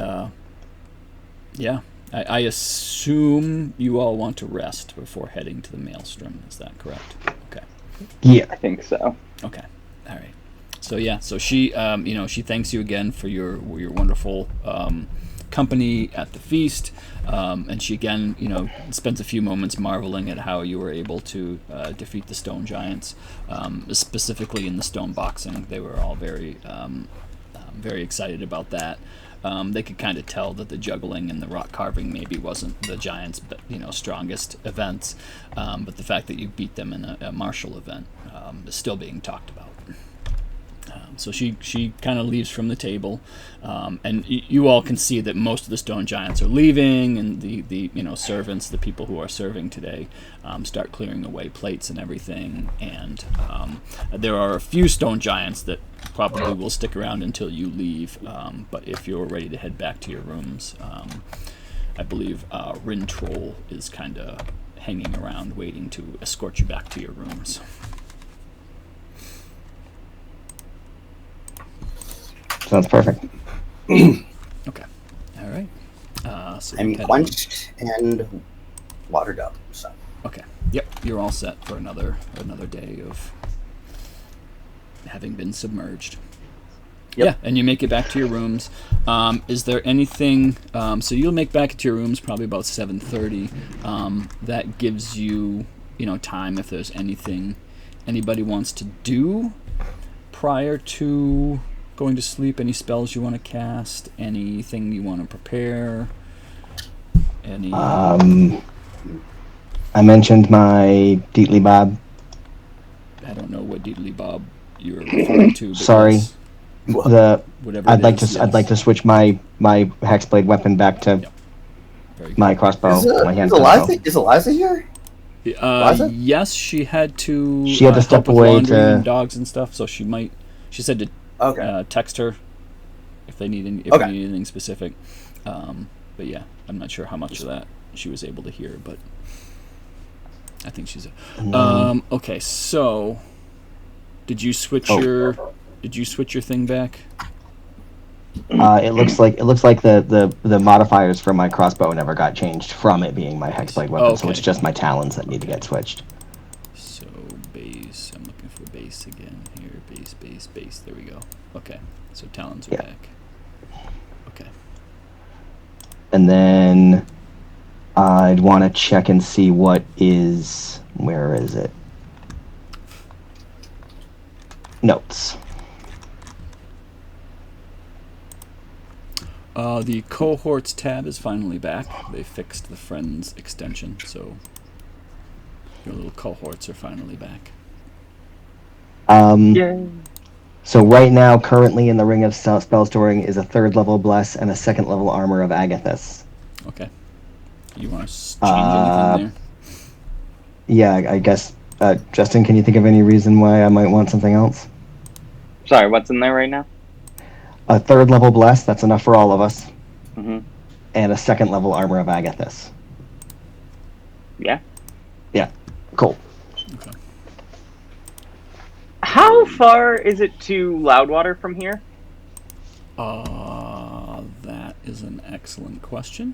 I assume you all want to rest before heading to the Maelstrom. Is that correct? Okay. Yeah. I think so. Okay. All right. So she she thanks you again for your wonderful company at the feast, and she again spends a few moments marveling at how you were able to defeat the stone giants, specifically in the stone boxing. They were all very excited about that. They could kind of tell that the juggling and the rock carving maybe wasn't the giants' strongest events, but the fact that you beat them in a martial event is still being talked about. So she kind of leaves from the table, and you all can see that most of the stone giants are leaving, and the servants, the people who are serving today, start clearing away plates and everything. And there are a few stone giants that probably will stick around until you leave. But if you're ready to head back to your rooms, I believe Rin Troll is kind of hanging around, waiting to escort you back to your rooms. Sounds perfect. Okay. All right. So I'm kind of- quenched and watered up. So Okay. Yep. You're all set for another day of having been submerged. Yep. Yeah, and you make it back to your rooms. Is there anything? So you'll make back to your rooms probably about 7:30. That gives you, time if there's anything anybody wants to do prior to going to sleep. Any spells you want to cast? Anything you want to prepare? Any? I mentioned my Deetly Bob. I don't know what Deedly Bob you're referring to. But Sorry. that's whatever. I'd it like is, to. I'd yes. like to switch my hexblade weapon back to Yep. Very good. my crossbow. My hand is crossbow. Eliza here? Was it? Yes, she had to. She had to help step with away laundry to- and dogs and stuff. So she might. She said to Okay. text her if they need they Okay. need anything specific. But yeah, I'm not sure how much of that she was able to hear, but I think she's. Okay, so did you switch your thing back? It looks like the modifiers for my crossbow never got changed from it being my hexblade weapon, so it's Okay. just my talons that need to get switched. So base. I'm looking for base again here. Base. There we go. Okay. So talons are Yeah. back. Okay. And then I'd want to check and see where is it? Notes. The cohorts tab is finally back. They fixed the friends extension, so your little cohorts are finally back. Yay. So right now, currently in the Ring of Spell Storing is a 3rd level Bless and a 2nd level Armor of Agathis. Okay. You want to change anything there? Yeah, I guess. Justin, can you think of any reason why I might want something else? Sorry, what's in there right now? A 3rd level Bless, that's enough for all of us. Mm-hmm. And a 2nd level Armor of Agathis. Yeah. Yeah, cool. Okay. How far is it to Loudwater from here? That is an excellent question.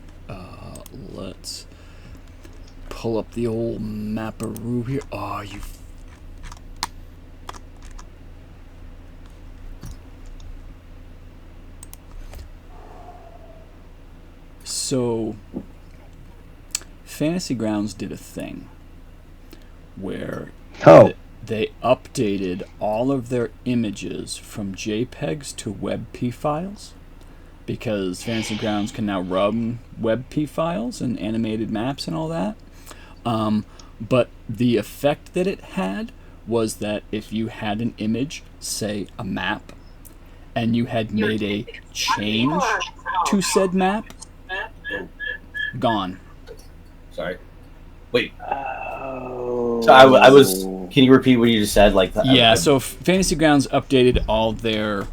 Let's pull up the old mapperoo here. Oh, you. So, Fantasy Grounds did a thing where they updated all of their images from JPEGs to WebP files, because Fantasy Grounds can now run WebP files and animated maps and all that. But the effect that it had was that if you had an image, say a map, and you had made a change to said map, gone. Sorry. Wait. Oh. So I was. Can you repeat what you just said? Like. So Fantasy Grounds updated all their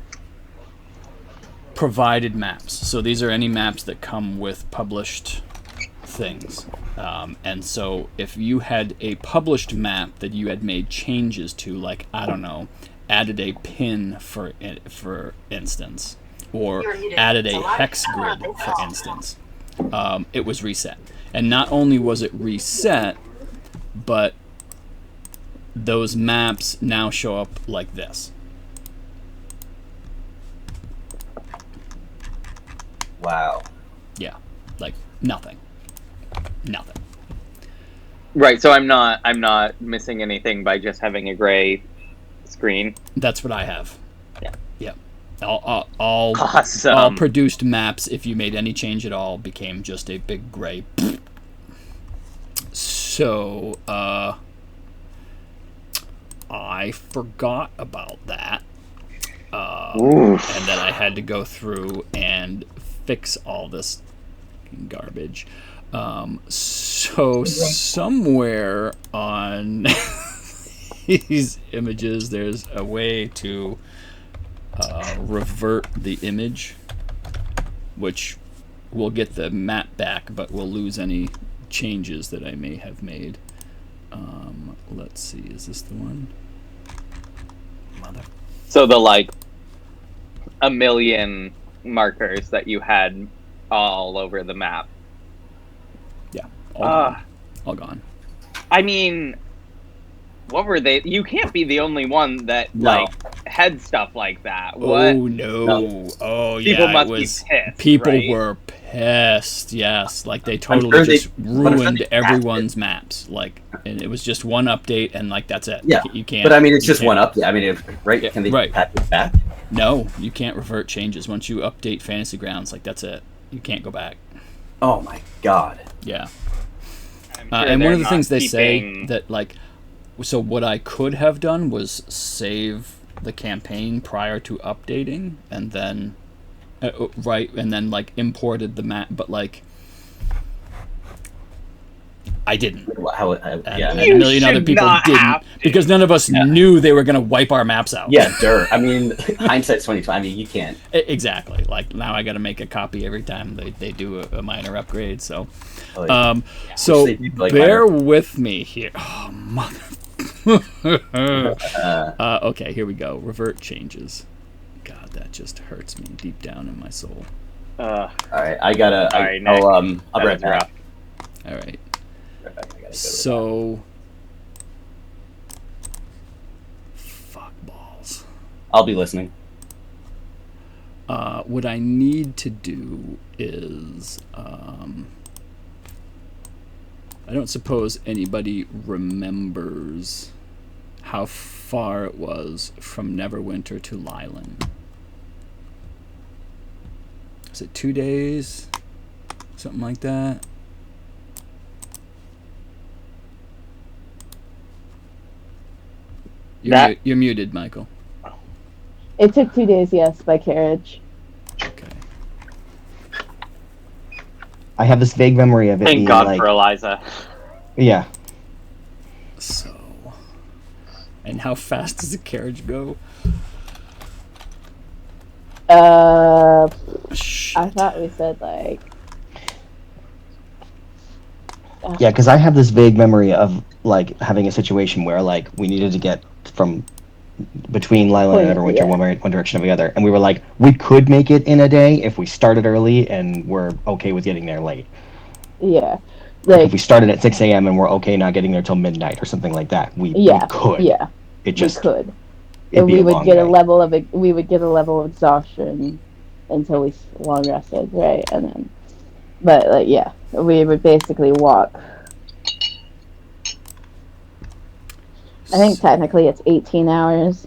provided maps. So these are any maps that come with published things. And so if you had a published map that you had made changes to, like, I don't know, added a pin for instance, or added a hex grid for instance, it was reset. And not only was it reset, but those maps now show up like this. Wow. Yeah, like nothing. Right, so I'm not missing anything by just having a gray screen. That's what I have. Yeah. Yep. All Awesome. produced maps, if you made any change at all, became just a big gray. So, I forgot about that. And then I had to go through and fix all this garbage. So somewhere on these images, there's a way to revert the image, which will get the map back, but we'll lose any changes that I may have made. Let's see, is this the one? So the, like, a million markers that you had all over the map. Yeah, all gone. I mean, what were they? You can't be the only one that, No. like, had stuff like that. What? Oh no! Oh yeah, People must it was. be pissed. People right? were pissed. Yes, like they sure totally they- just but I'm sure ruined they patched everyone's maps. Like, and it was just one update, and like that's it. Yeah, you can't. But I mean, it's you just one can't- update. I mean, right? Yeah, Can they right. patch it back? No, you can't revert changes once you update Fantasy Grounds. Like that's it. You can't go back. Oh my god. Yeah. I'm sure And one they're of the not things they say keeping- that, like, so what I could have done was save the campaign prior to updating, and then and then like imported the map, but like I didn't. And Yeah. a million other should people not didn't have to. because none of us knew they were going to wipe our maps out. Yeah, I mean, hindsight's 2020. I mean, you can't. Exactly. Like now I got to make a copy every time they do a minor upgrade. So, Oh, yeah. so Which they do, like, bear minor. with me here. Oh mother. Okay, here we go. Revert changes. God, that just hurts me deep down in my soul. All right, I gotta. All right, Nick. I'll be That right was back. rough. All right. Right back. I gotta go to So, fuck balls. I'll be listening. What I need to do is, I don't suppose anybody remembers how far it was from Neverwinter to Lylan. Is it 2 days? Something like that? You're muted, Michael. It took 2 days, yes, by carriage. Okay. I have this vague memory of it Thank being God like, for Eliza. yeah. So, and how fast does the carriage go? Shit. I thought we said like. Yeah, because I have this vague memory of like having a situation where like we needed to get from between Lila and Neverwinter one direction or the other, and we were like, we could make it in a day if we started early and we're okay with getting there late. Yeah, Like if we started at 6 a.m. and we're okay not getting there till midnight or something like that, we could. Yeah, it just we could. it'd be We a would long get day. a level of exhaustion until we long rested, right? And then, but like yeah, we would basically walk. I think technically it's 18 hours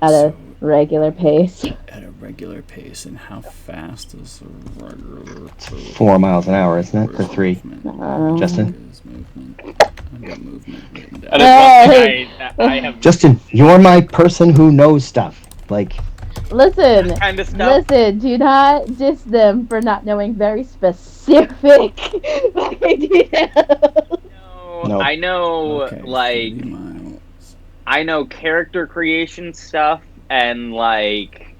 at a regular pace. At a regular pace, and how fast is a regular pace? 4 miles an hour, isn't it? Or 3? Justin? I've got movement written down. I have Justin, you're my person who knows stuff. Like, Listen, kind of stuff. do not diss them for not knowing very specific details. No. I know, Okay, 30 like, miles. I know character creation stuff and like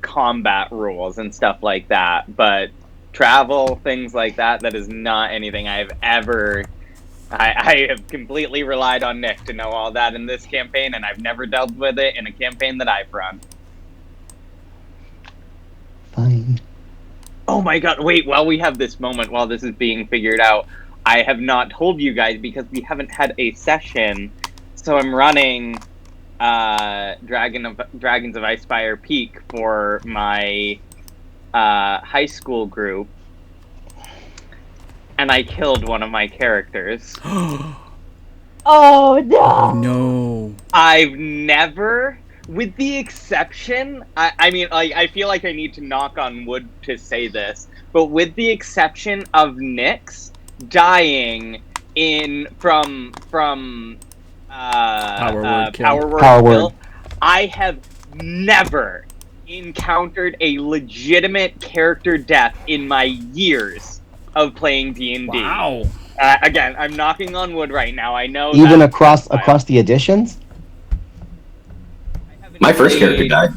combat rules and stuff like that, but travel, things like that is not anything I've ever. I have completely relied on Nick to know all that in this campaign, and I've never dealt with it in a campaign that I've run. fine. Oh my god, wait, while we have this moment, while this is being figured out, I have not told you guys because we haven't had a session, so I'm running Dragons of Icefire Peak for my high school group, and I killed one of my characters. Oh no! No. I've never, with the exception, I mean, like, I feel like I need to knock on wood to say this, but with the exception of Nyx dying from Power Word Kill, I have never encountered a legitimate character death in my years of playing D&D. Wow. Again, I'm knocking on wood right now. I know Even that across the editions? My first character died.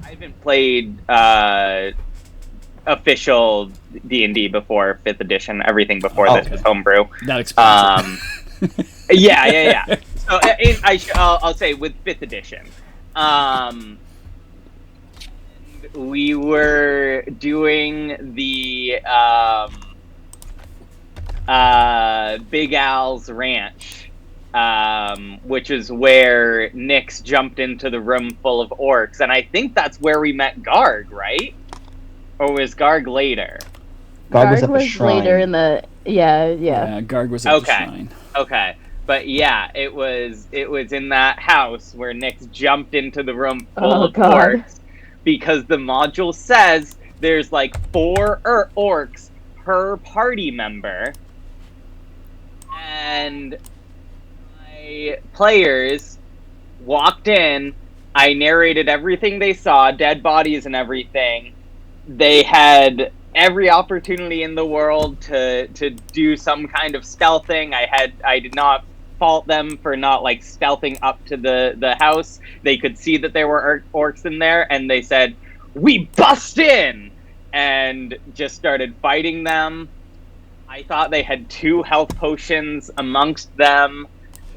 I haven't played official D&D before 5th edition. Everything before this was homebrew. That explains it. Yeah. So I'll say with 5th edition. We were doing the Big Al's Ranch, which is where Nyx jumped into the room full of orcs, and I think that's where we met Garg, right? Or was Garg later? Garg was at the shrine. Later in the Yeah, Garg was at the shrine. Okay. But yeah, it was in that house where Nyx jumped into the room full of orcs, because the module says there's like 4 orcs per party member, and my players walked in, I narrated everything they saw, dead bodies and everything. They had every opportunity in the world to do some kind of stealthing. I did not fault them for not like stealthing up to the house. They could see that there were orcs in there, and they said, "We bust in!" and just started fighting them. I thought they had 2 health potions amongst them.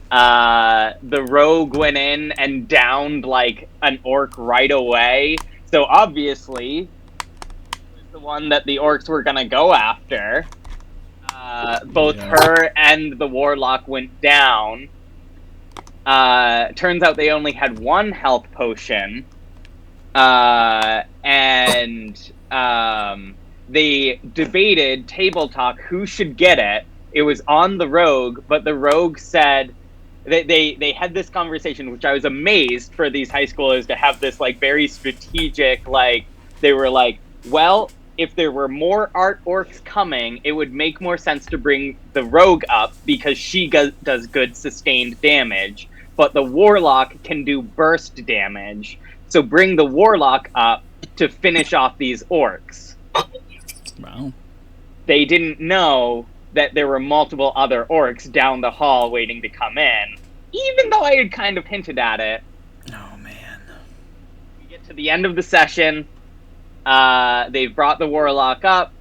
The rogue went in and downed like an orc right away. So obviously, it was the one that the orcs were gonna go after. Both her and the warlock went down. Turns out they only had 1 health potion. And they debated table talk who should get it. It was on the rogue, but the rogue said they had this conversation, which I was amazed for these high schoolers to have this like very strategic, like they were like, well, if there were more art orcs coming, it would make more sense to bring the rogue up because she does good sustained damage, but the warlock can do burst damage. So bring the warlock up to finish off these orcs. Wow. They didn't know that there were multiple other orcs down the hall waiting to come in, even though I had kind of hinted at it. Oh, man. We get to the end of the session. They've brought the warlock up.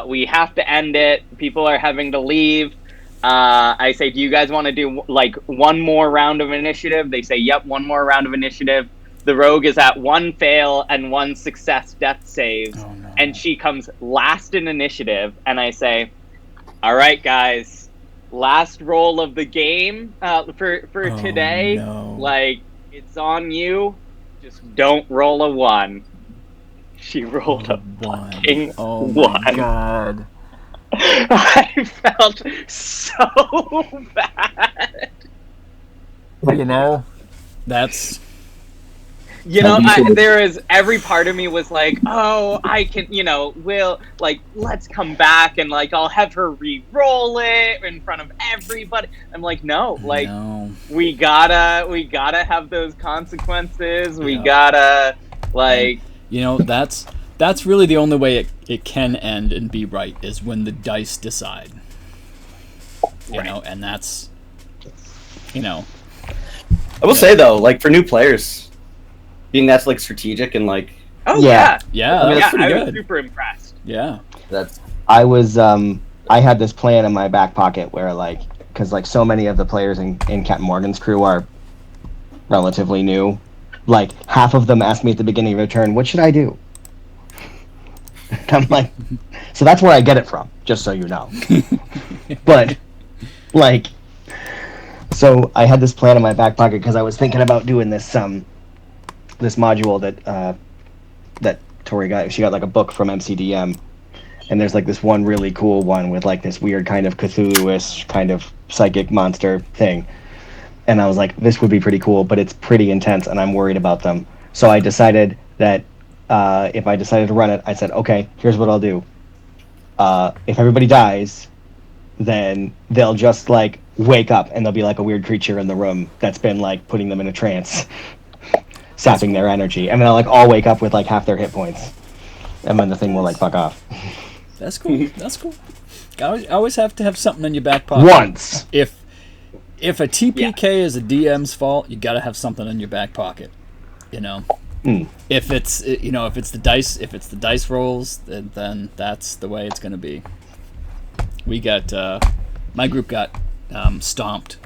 We have to end it. People are having to leave. I say, do you guys want to do like one more round of initiative? They say, yep, one more round of initiative. The rogue is at 1 fail and 1 success death saves, and she comes last in initiative. And I say, all right, guys, last roll of the game for today. No. Like, it's on you. Just don't roll a 1. She rolled a fucking 1. My God. I felt so bad. You know, that's... You know, every part of me was like, oh, I can, let's come back and, like, I'll have her re-roll it in front of everybody. I'm like, no, we gotta have those consequences. We gotta, like... You know, that's really the only way it can end and be right, is when the dice decide. You know, and that's, I will say, though, like, for new players... being that's like strategic and like I mean, that's I good. was super impressed. I had this plan in my back pocket where like, because like so many of the players in Captain Morgan's crew are relatively new, like half of them asked me at the beginning of their turn, what should I do? And I'm like, so that's where I get it from, just so you know. But like, so I had this plan in my back pocket because I was thinking about doing this this module that Tori got. She got like a book from MCDM, and there's like this one really cool one with like this weird kind of Cthulhu-ish kind of psychic monster thing, and I was like, this would be pretty cool, but it's pretty intense and I'm worried about them. So I decided that if I decided to run it, I said, okay, here's what I'll do. If everybody dies, then they'll just like wake up and there'll be like a weird creature in the room that's been like putting them in a trance, sapping their energy, and then I'll like all wake up with like half their hit points, and then the thing will like fuck off. That's cool. That's cool. Always have to have something in your back pocket. Once, if a TPK is a DM's fault, you got to have something in your back pocket. If it's the dice rolls, then that's the way it's going to be. We got my group got stomped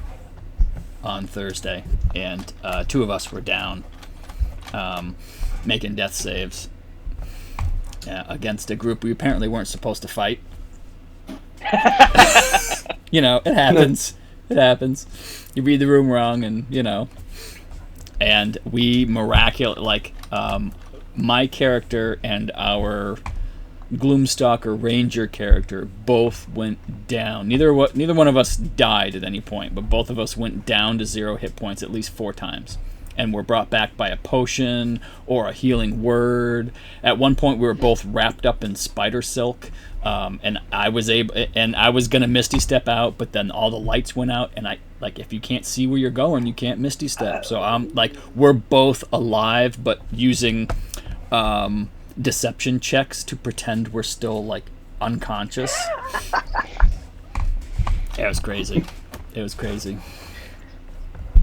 on Thursday, and 2 of us were down. Making death saves against a group we apparently weren't supposed to fight. It happens. It happens. You read the room wrong, and and we my character and our Gloomstalker Ranger character both went down. Neither one of us died at any point, but both of us went down to 0 hit points at least 4 times. And were brought back by a potion or a healing word. At one point, we were both wrapped up in spider silk, and I was gonna misty step out, but then all the lights went out, and if you can't see where you're going, you can't misty step. So I'm like, we're both alive, but using deception checks to pretend we're still like unconscious. It was crazy. It was crazy.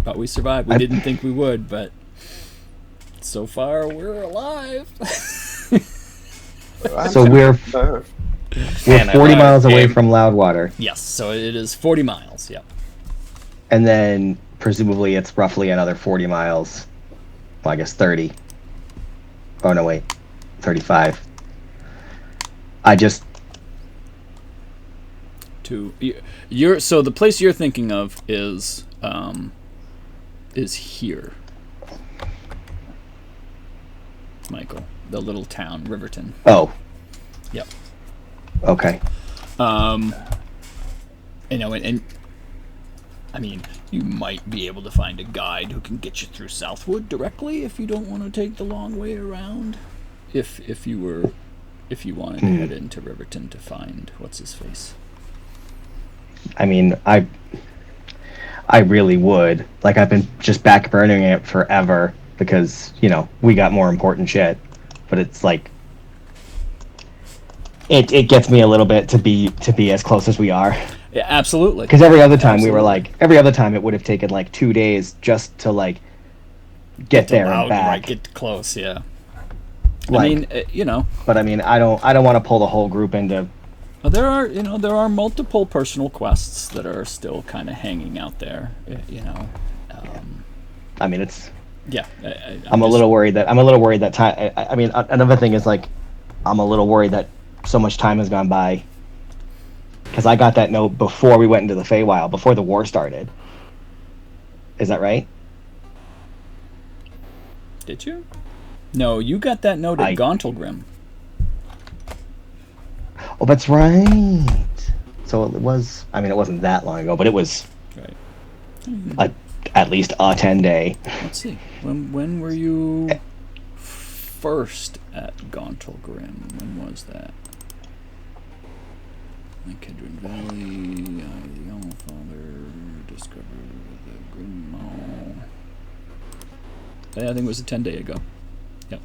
But we survived. We didn't think we would, but so far we're alive. So we're 40 miles away from Loudwater. Yes, so it is 40 miles, yep. And then presumably it's roughly another 40 miles. Well, I guess 30. Oh, no, wait. 35. So the place you're thinking of is here, Michael. The little town, Riverton. Oh. Yep. Okay. And I mean, you might be able to find a guide who can get you through Southwood directly if you don't want to take the long way around. If you wanted to head into Riverton to find what's his face. I mean, I really would. Like, I've been just back burning it forever because, we got more important shit. But it's like it gets me a little bit to be as close as we are. Yeah, absolutely. Because every other time it would have taken like 2 days just to like get there and back. Right, get close, yeah. Like, I mean, But I mean, I don't want to pull the whole group into. There are multiple personal quests that are still kind of hanging out there. I mean, it's. Yeah, I'm a little worried that time. I mean, another thing is like, I'm a little worried that so much time has gone by. Because I got that note before we went into the Feywild, before the war started. Is that right? Did you? No, you got that note at Gauntlgrim. Oh, that's right. So it was. I mean, it wasn't that long ago, but it was. Right. At least a 10-day. Let's see. When were you first at Gauntlgrim? When was that? Kedron Valley, the Allfather discovered the Grim Maw. I think it was a 10-day ago. Yep.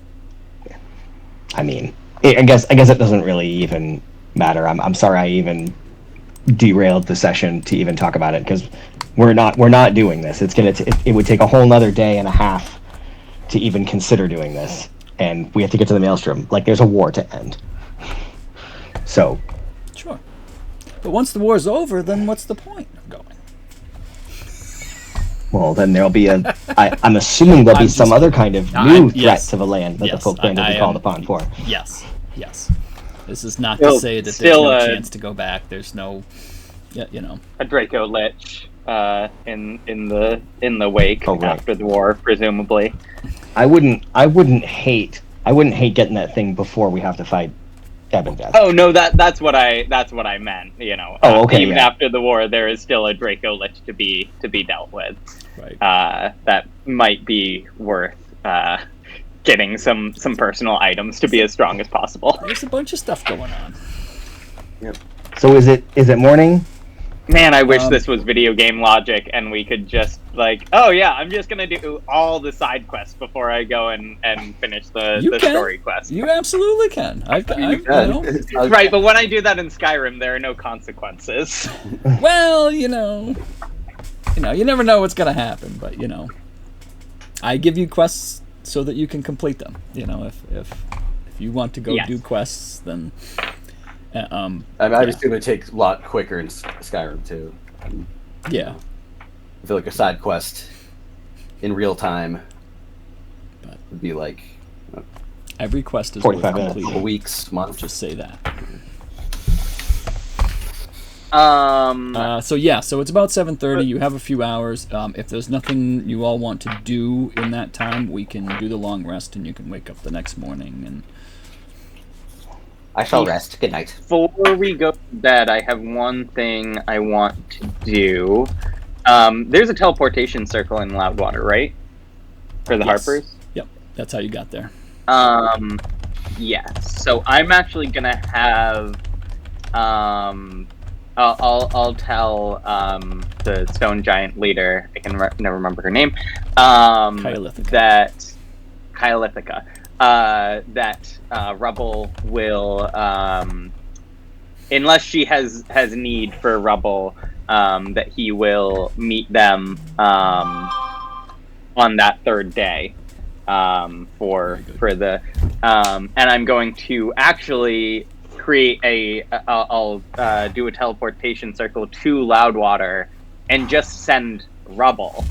I mean, I guess it doesn't really even matter. I'm sorry I even derailed the session to even talk about it because we're not doing this. It would take a whole nother day and a half to even consider doing this, and we have to get to the Maelstrom. Like, there's a war to end. So. Sure. But once the war's over, then what's the point of going? Well, then there'll be I'm assuming there'll be some other kind of new threat to the land that the folk band will be called upon for. Yes. This is not to say that there's no chance to go back. There's no, a Draco Lich in the wake after the war, presumably. I wouldn't hate getting that thing before we have to fight Ebondeath. Oh no, that's what I meant. Oh, okay. Even after the war, there is still a Draco Lich to be dealt with. Right. That might be worth getting some personal items to be as strong as possible. There's a bunch of stuff going on. Yep. So is it morning? Man, I wish this was video game logic and we could just oh yeah, I'm just gonna do all the side quests before I go and finish the story quest. You absolutely can. Right, but when I do that in Skyrim, there are no consequences. Well, you never know what's gonna happen, but I give you quests so that you can complete them. If you want to go do quests, then. I assume it takes a lot quicker in Skyrim too. Yeah. I feel like a side quest in real time would be like every quest is 45 minutes, a week's month. Just say that. So it's about 7:30. You have a few hours. If there's nothing you all want to do in that time, we can do the long rest, and you can wake up the next morning and. I shall rest. Good night. Before we go to bed, I have one thing I want to do. There's a teleportation circle in Loudwater, right? For the Harpers? Yep, that's how you got there. Yes. So I'm actually gonna have. I'll tell the stone giant leader. I can never remember her name. Kayalithica. Kayalithica. that Rubble will, unless she has need for Rubble, that he will meet them on that third day for the and I'm going to actually create I'll do a teleportation circle to Loudwater and just send Rubble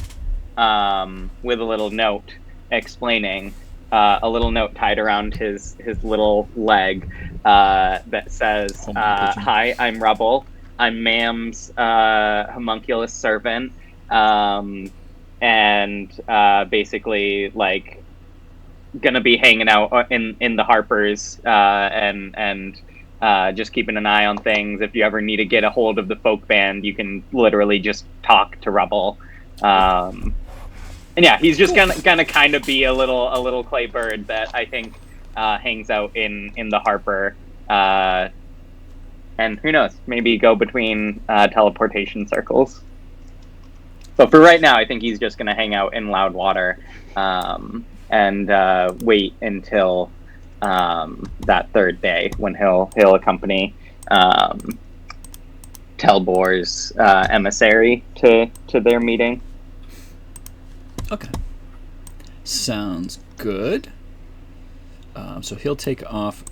with a little note explaining a little note tied around his little leg that says hi, I'm Rubble, I'm Mam's homunculus servant, and basically like gonna be hanging out in the Harpers and just keeping an eye on things. If you ever need to get a hold of the folk band, you can literally just talk to Rubble. And yeah, he's just gonna kind of be a little clay bird that I think hangs out in the Harper. And who knows, maybe go between teleportation circles. But for right now, I think he's just going to hang out in Loudwater and wait until that third day when he'll accompany Telbor's emissary to their meeting. Okay. Sounds good. So he'll take off.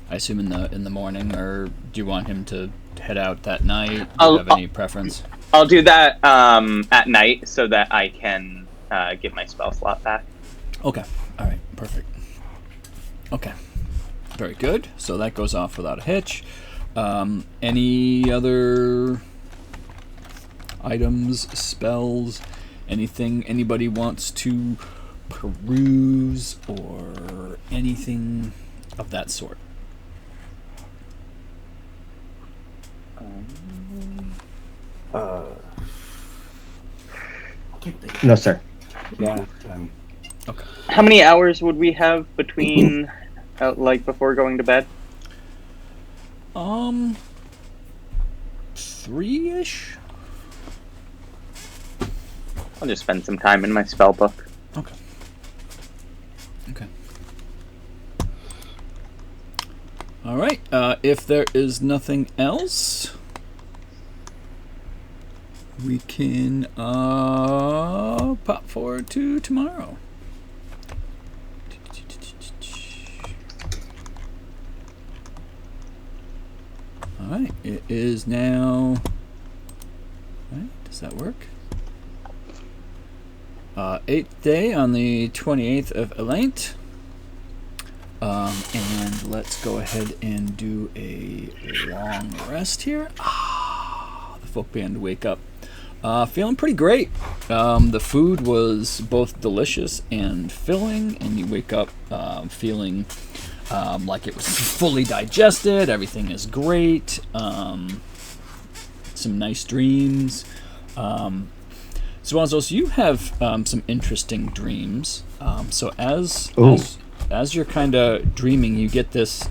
I assume in the morning, or do you want him to head out that night? Do you have any preference? I'll do that at night so that I can get my spell slot back. Okay. All right. Perfect. Okay. Very good. So that goes off without a hitch. Any other items, spells, anything anybody wants to peruse or anything of that sort? No, sir. Yeah. Okay. How many hours would we have between, like, before going to bed? 3-ish? I'll just spend some time in my spell book. Okay. Okay. All right. If there is nothing else, we can pop forward to tomorrow. All right. It is now. All right. Does that work? 8th day on the 28th of Elaint. And let's go ahead and do a long rest here. The folk band wake up. Feeling pretty great. The food was both delicious and filling, and you wake up feeling like it was fully digested. Everything is great. Some nice dreams. So you have some interesting dreams. So as you're kind of dreaming, you get this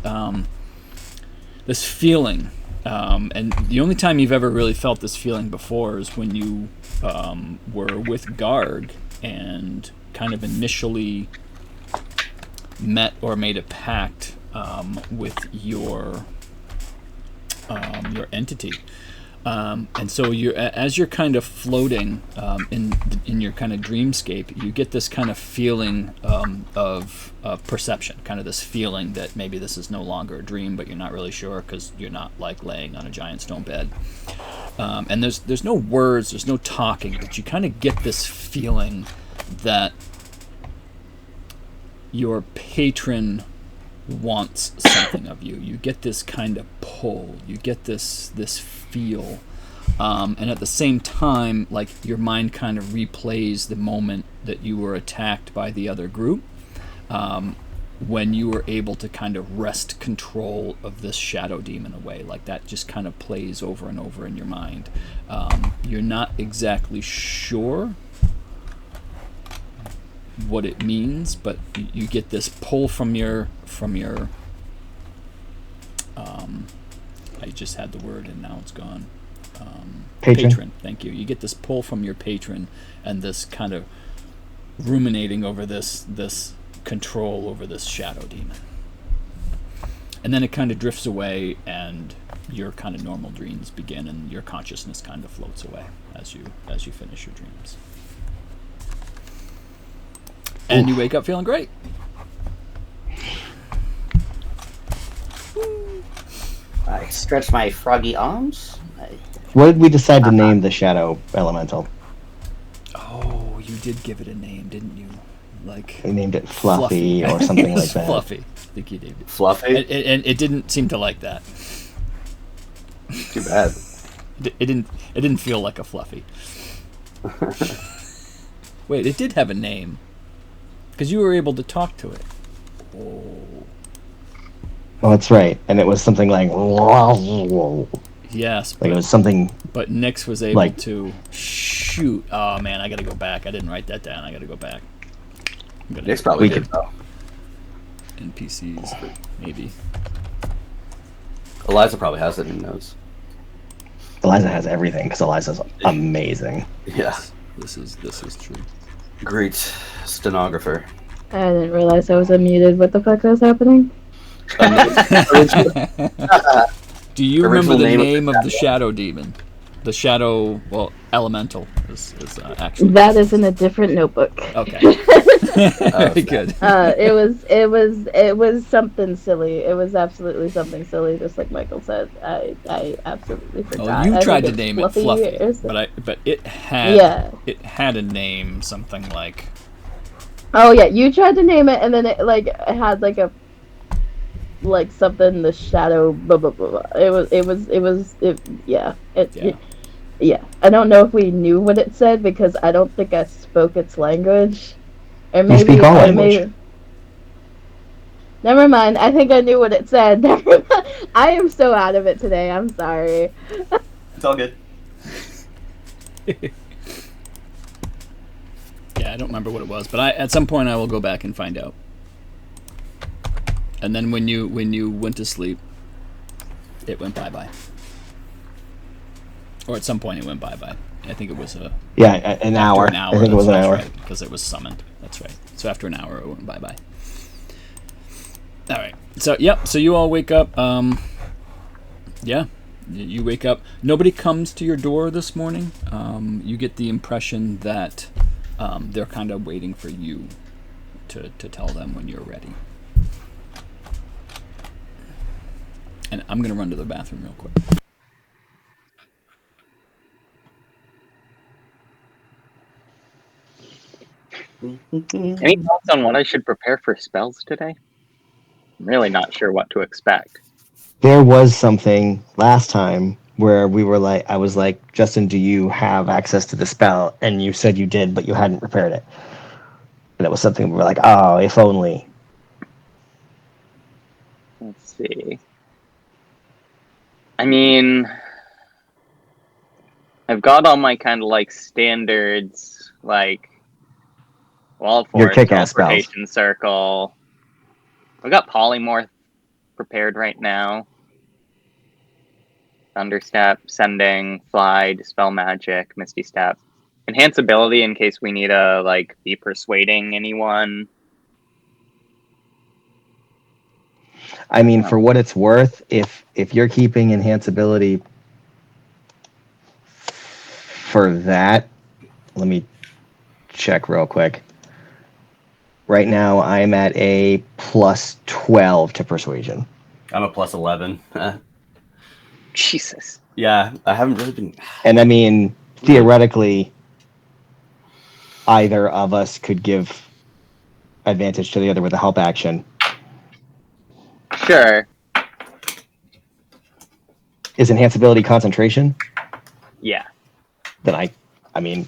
this feeling, and the only time you've ever really felt this feeling before is when you were with Garg and kind of initially met or made a pact with your entity. And so as you're kind of floating in your kind of dreamscape, you get this kind of feeling of perception, kind of this feeling that maybe this is no longer a dream, but you're not really sure because you're not like laying on a giant stone bed. And there's no words, there's no talking, but you kind of get this feeling that your patron wants something of you. You get this kind of pull. You get this feel. And at the same time, like, your mind kind of replays the moment that you were attacked by the other group, when you were able to kind of wrest control of this shadow demon away. Like, that just kind of plays over and over in your mind. You're not exactly sure what it means, but you get this pull from your I just had the word and now it's gone. Patron. Thank you. You get this pull from your patron and this kind of ruminating over this control over this shadow demon. And then it kind of drifts away, and your kind of normal dreams begin, and your consciousness kind of floats away as you finish your dreams. And you wake up feeling great. I stretch my froggy arms. What did we decide to name the shadow elemental? Oh, you did give it a name, didn't you? Like We named it Fluffy or something like that. Fluffy. I think you named it. Fluffy? And it didn't seem to like that. Too bad. It didn't feel like a Fluffy. Wait, it did have a name. Because you were able to talk to it. Oh. Oh, that's right. And it was something like... Yes. Like it was something... But Nyx was able to shoot. Oh, man, I got to go back. I didn't write that down. I got to go back. Nyx probably did, though. NPCs, maybe. Eliza probably has it in notes. Eliza has everything, because Eliza's amazing. Yeah. This is true. Great stenographer. I didn't realize I was unmuted. What the fuck was happening? Do you Original remember the name name of the shadow demon? The shadow, elemental is actually. That is in a different notebook. Okay. Very good. It was something silly. It was absolutely something silly, just like Michael said. I absolutely forgot. Well, you I tried to think it's name it Fluffy, or something. but it had it had a name, something like. Oh yeah, you tried to name it, and then it had something, the shadow blah blah blah. Yeah. I don't know if we knew what it said, because I don't think I spoke its language. Or maybe You speak all language. Never mind. I think I knew what it said. Never mind. I am so out of it today. I'm sorry. It's all good. Yeah, I don't remember what it was, but at some point I will go back and find out. And then when you went to sleep, it went bye-bye. Or at some point it went bye-bye. I think it was an hour. An hour. I think it was an hour. Because it was summoned. That's right. So after an hour it went bye-bye. All right. So so you all wake up. You wake up. Nobody comes to your door this morning. You get the impression that they're kind of waiting for you to tell them when you're ready. And I'm going to run to the bathroom real quick. Any thoughts on what I should prepare for spells today? I'm really not sure what to expect. There was something last time where I was like, Justin, do you have access to the spell? And you said you did, but you hadn't prepared it. And it was something we were like, oh, if only. Let's see. I mean, I've got all my kind of standards, Wall of Force, Your kick-ass spells. Teleportation Circle. I've got Polymorph prepared right now. Thunderstep, Sending, Fly, Dispel Magic, Misty Step. Enhance ability in case we need to, be persuading anyone. I mean, for what it's worth, if you're keeping enhance ability for that, let me check real quick. Right now, I'm at a plus 12 to persuasion. I'm a plus 11. Jesus. Yeah, I haven't really been... And I mean, theoretically, either of us could give advantage to the other with a help action. Sure. Is enhance ability concentration? Yeah. Then I mean,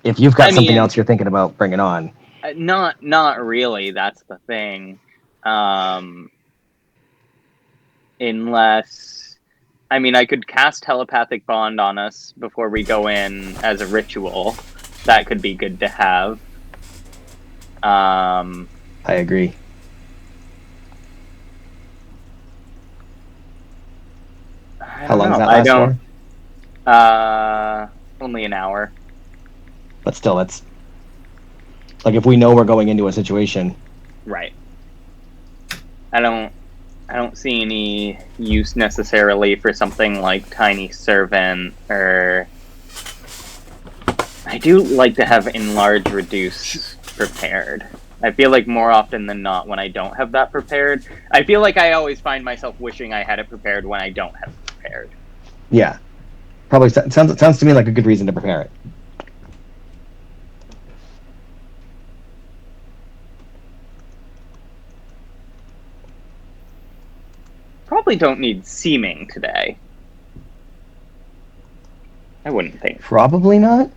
if you've got something else you're thinking about, bring it on. Not really. That's the thing. Unless, I could cast telepathic bond on us before we go in as a ritual. That could be good to have. I agree. How long does that last for? Only an hour. But still, that's Like if we know we're going into a situation. Right. I don't see any use necessarily for something like Tiny Servant, or I do like to have Enlarge Reduce prepared. I feel like more often than not when I don't have that prepared, I feel like I always find myself wishing I had it prepared when I don't have it prepared. Yeah. Probably sounds to me like a good reason to prepare it. Probably don't need Seeming today. I wouldn't think. Probably not.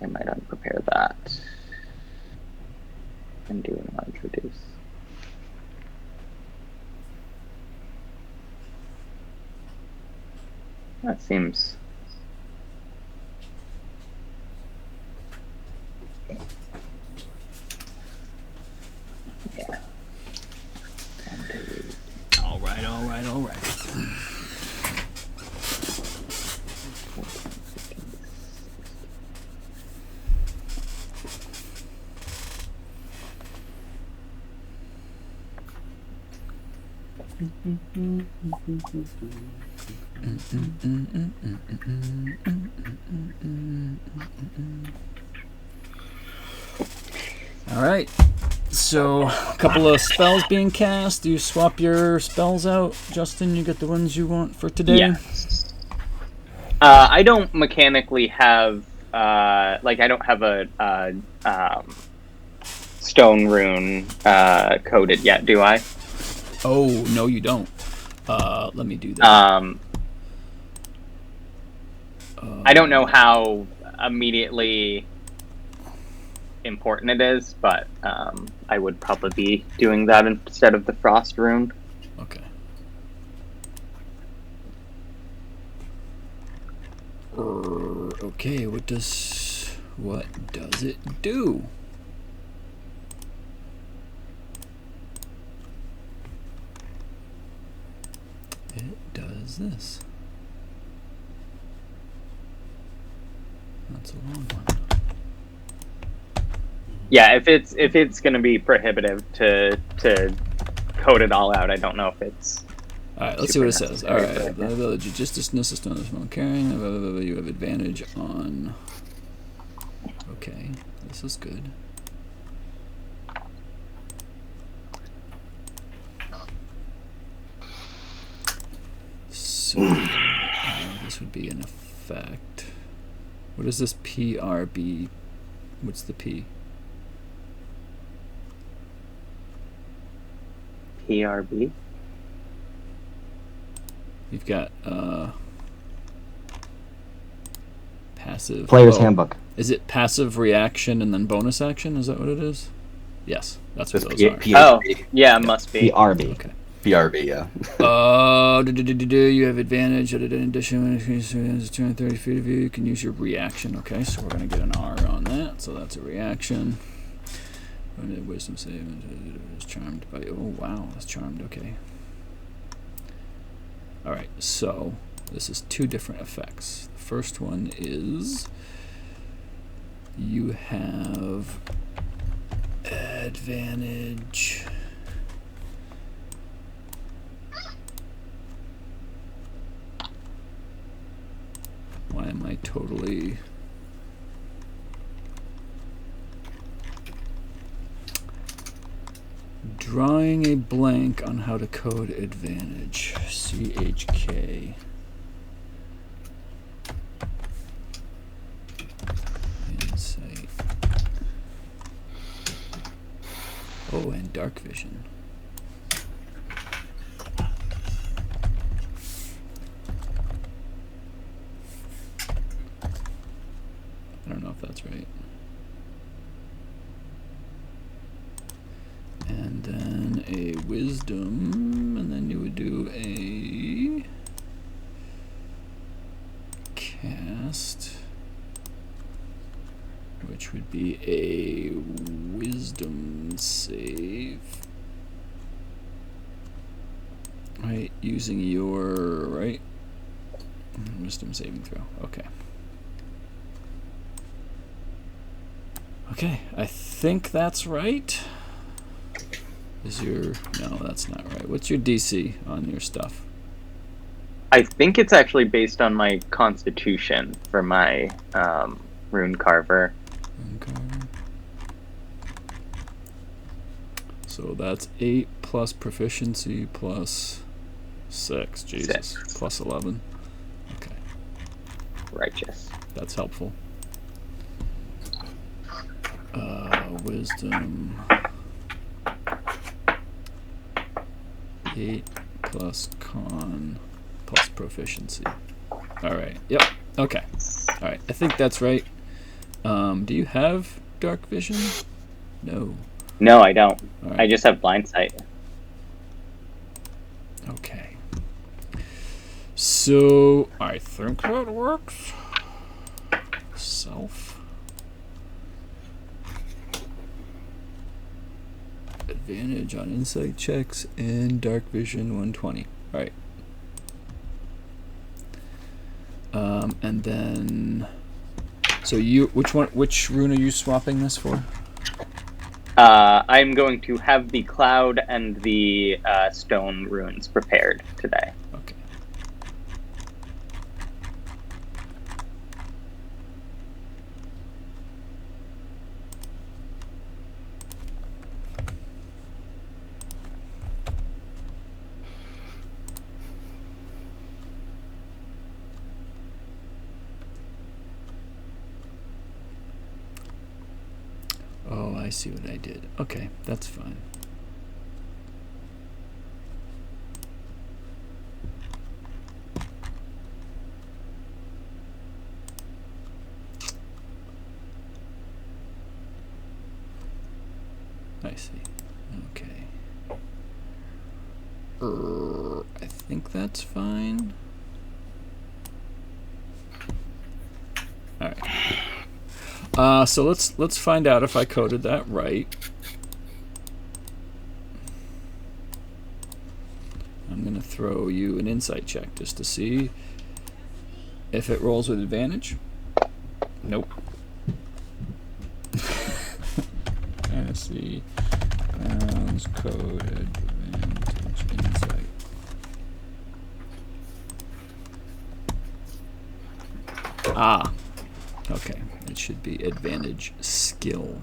I might unprepare that and do Enlarge Reduce. That seems... yeah. All right. All right. So, a couple of spells being cast. Do you swap your spells out, Justin? You get the ones you want for today? Yes. I don't mechanically have, I don't have a stone rune coded yet, do I? Oh, no, you don't. Let me do that. I don't know how immediately important it is, but I would probably be doing that instead of the frost rune. Okay. Okay, what does it do? It does this. That's a long one. Yeah, if it's going to be prohibitive to code it all out, I don't know if it's. All right, let's see what it says. All right, the ability justiceness is not small carrying. You have advantage on. Okay, this is good. So this would be an effect. What is this PRB? What's the P? PRB? You've got passive. Player's Handbook. Is it passive reaction and then bonus action? Is that what it is? Yes, that's what those are. Oh, yeah, it must be. PRB. Okay. PRB, yeah. You have advantage. In addition, when it increases 230 feet of you, you can use your reaction. Okay, so we're going to get an R on that. So that's a reaction. Wisdom save is charmed by. Oh, wow, that's charmed. Okay. All right, so this is two different effects. The first one is you have advantage. Why am I totally... drawing a blank on how to code advantage. CHK. Insight. Oh, and dark vision. I don't know if that's right. And then a wisdom, and then you would do a cast, which would be a wisdom save. Right, using your, right? Wisdom saving throw. Okay. Okay, I think that's right. No, that's not right. What's your DC on your stuff? I think it's actually based on my constitution for my rune carver. Okay. So that's 8 plus proficiency plus 6. Jesus. 6. Plus 11. Okay. Righteous. That's helpful. Wisdom. 8 plus con plus proficiency. Alright. Yep. Okay. Alright. I think that's right. Do you have dark vision? No. No, I don't. Right. I just have blind sight. Okay. So, I think that works. Self. Advantage on insight checks and dark vision 120. Alright. And then... So which rune are you swapping this for? I'm going to have the cloud and the stone runes prepared today. Okay. Oh, I see what I did. Okay, that's fine. I see. Okay. I think that's fine. All right. So let's find out if I coded that right. I'm gonna throw you an insight check just to see if it rolls with advantage. Nope. Fantasy rounds coded advantage insight. Ah. Okay. It should be advantage skill.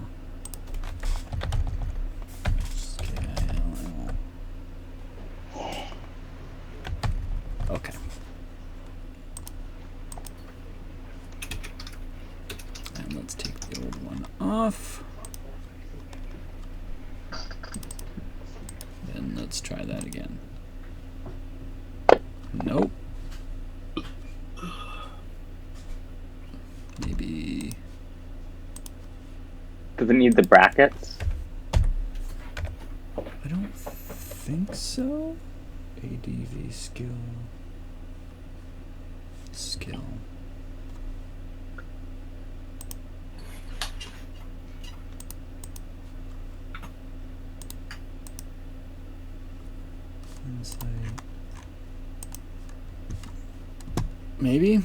Okay. And let's take the old one off. Then let's try that again. Nope. Maybe... Does it need the brackets? I don't think so. ADV skill. Skill. Insight. Maybe.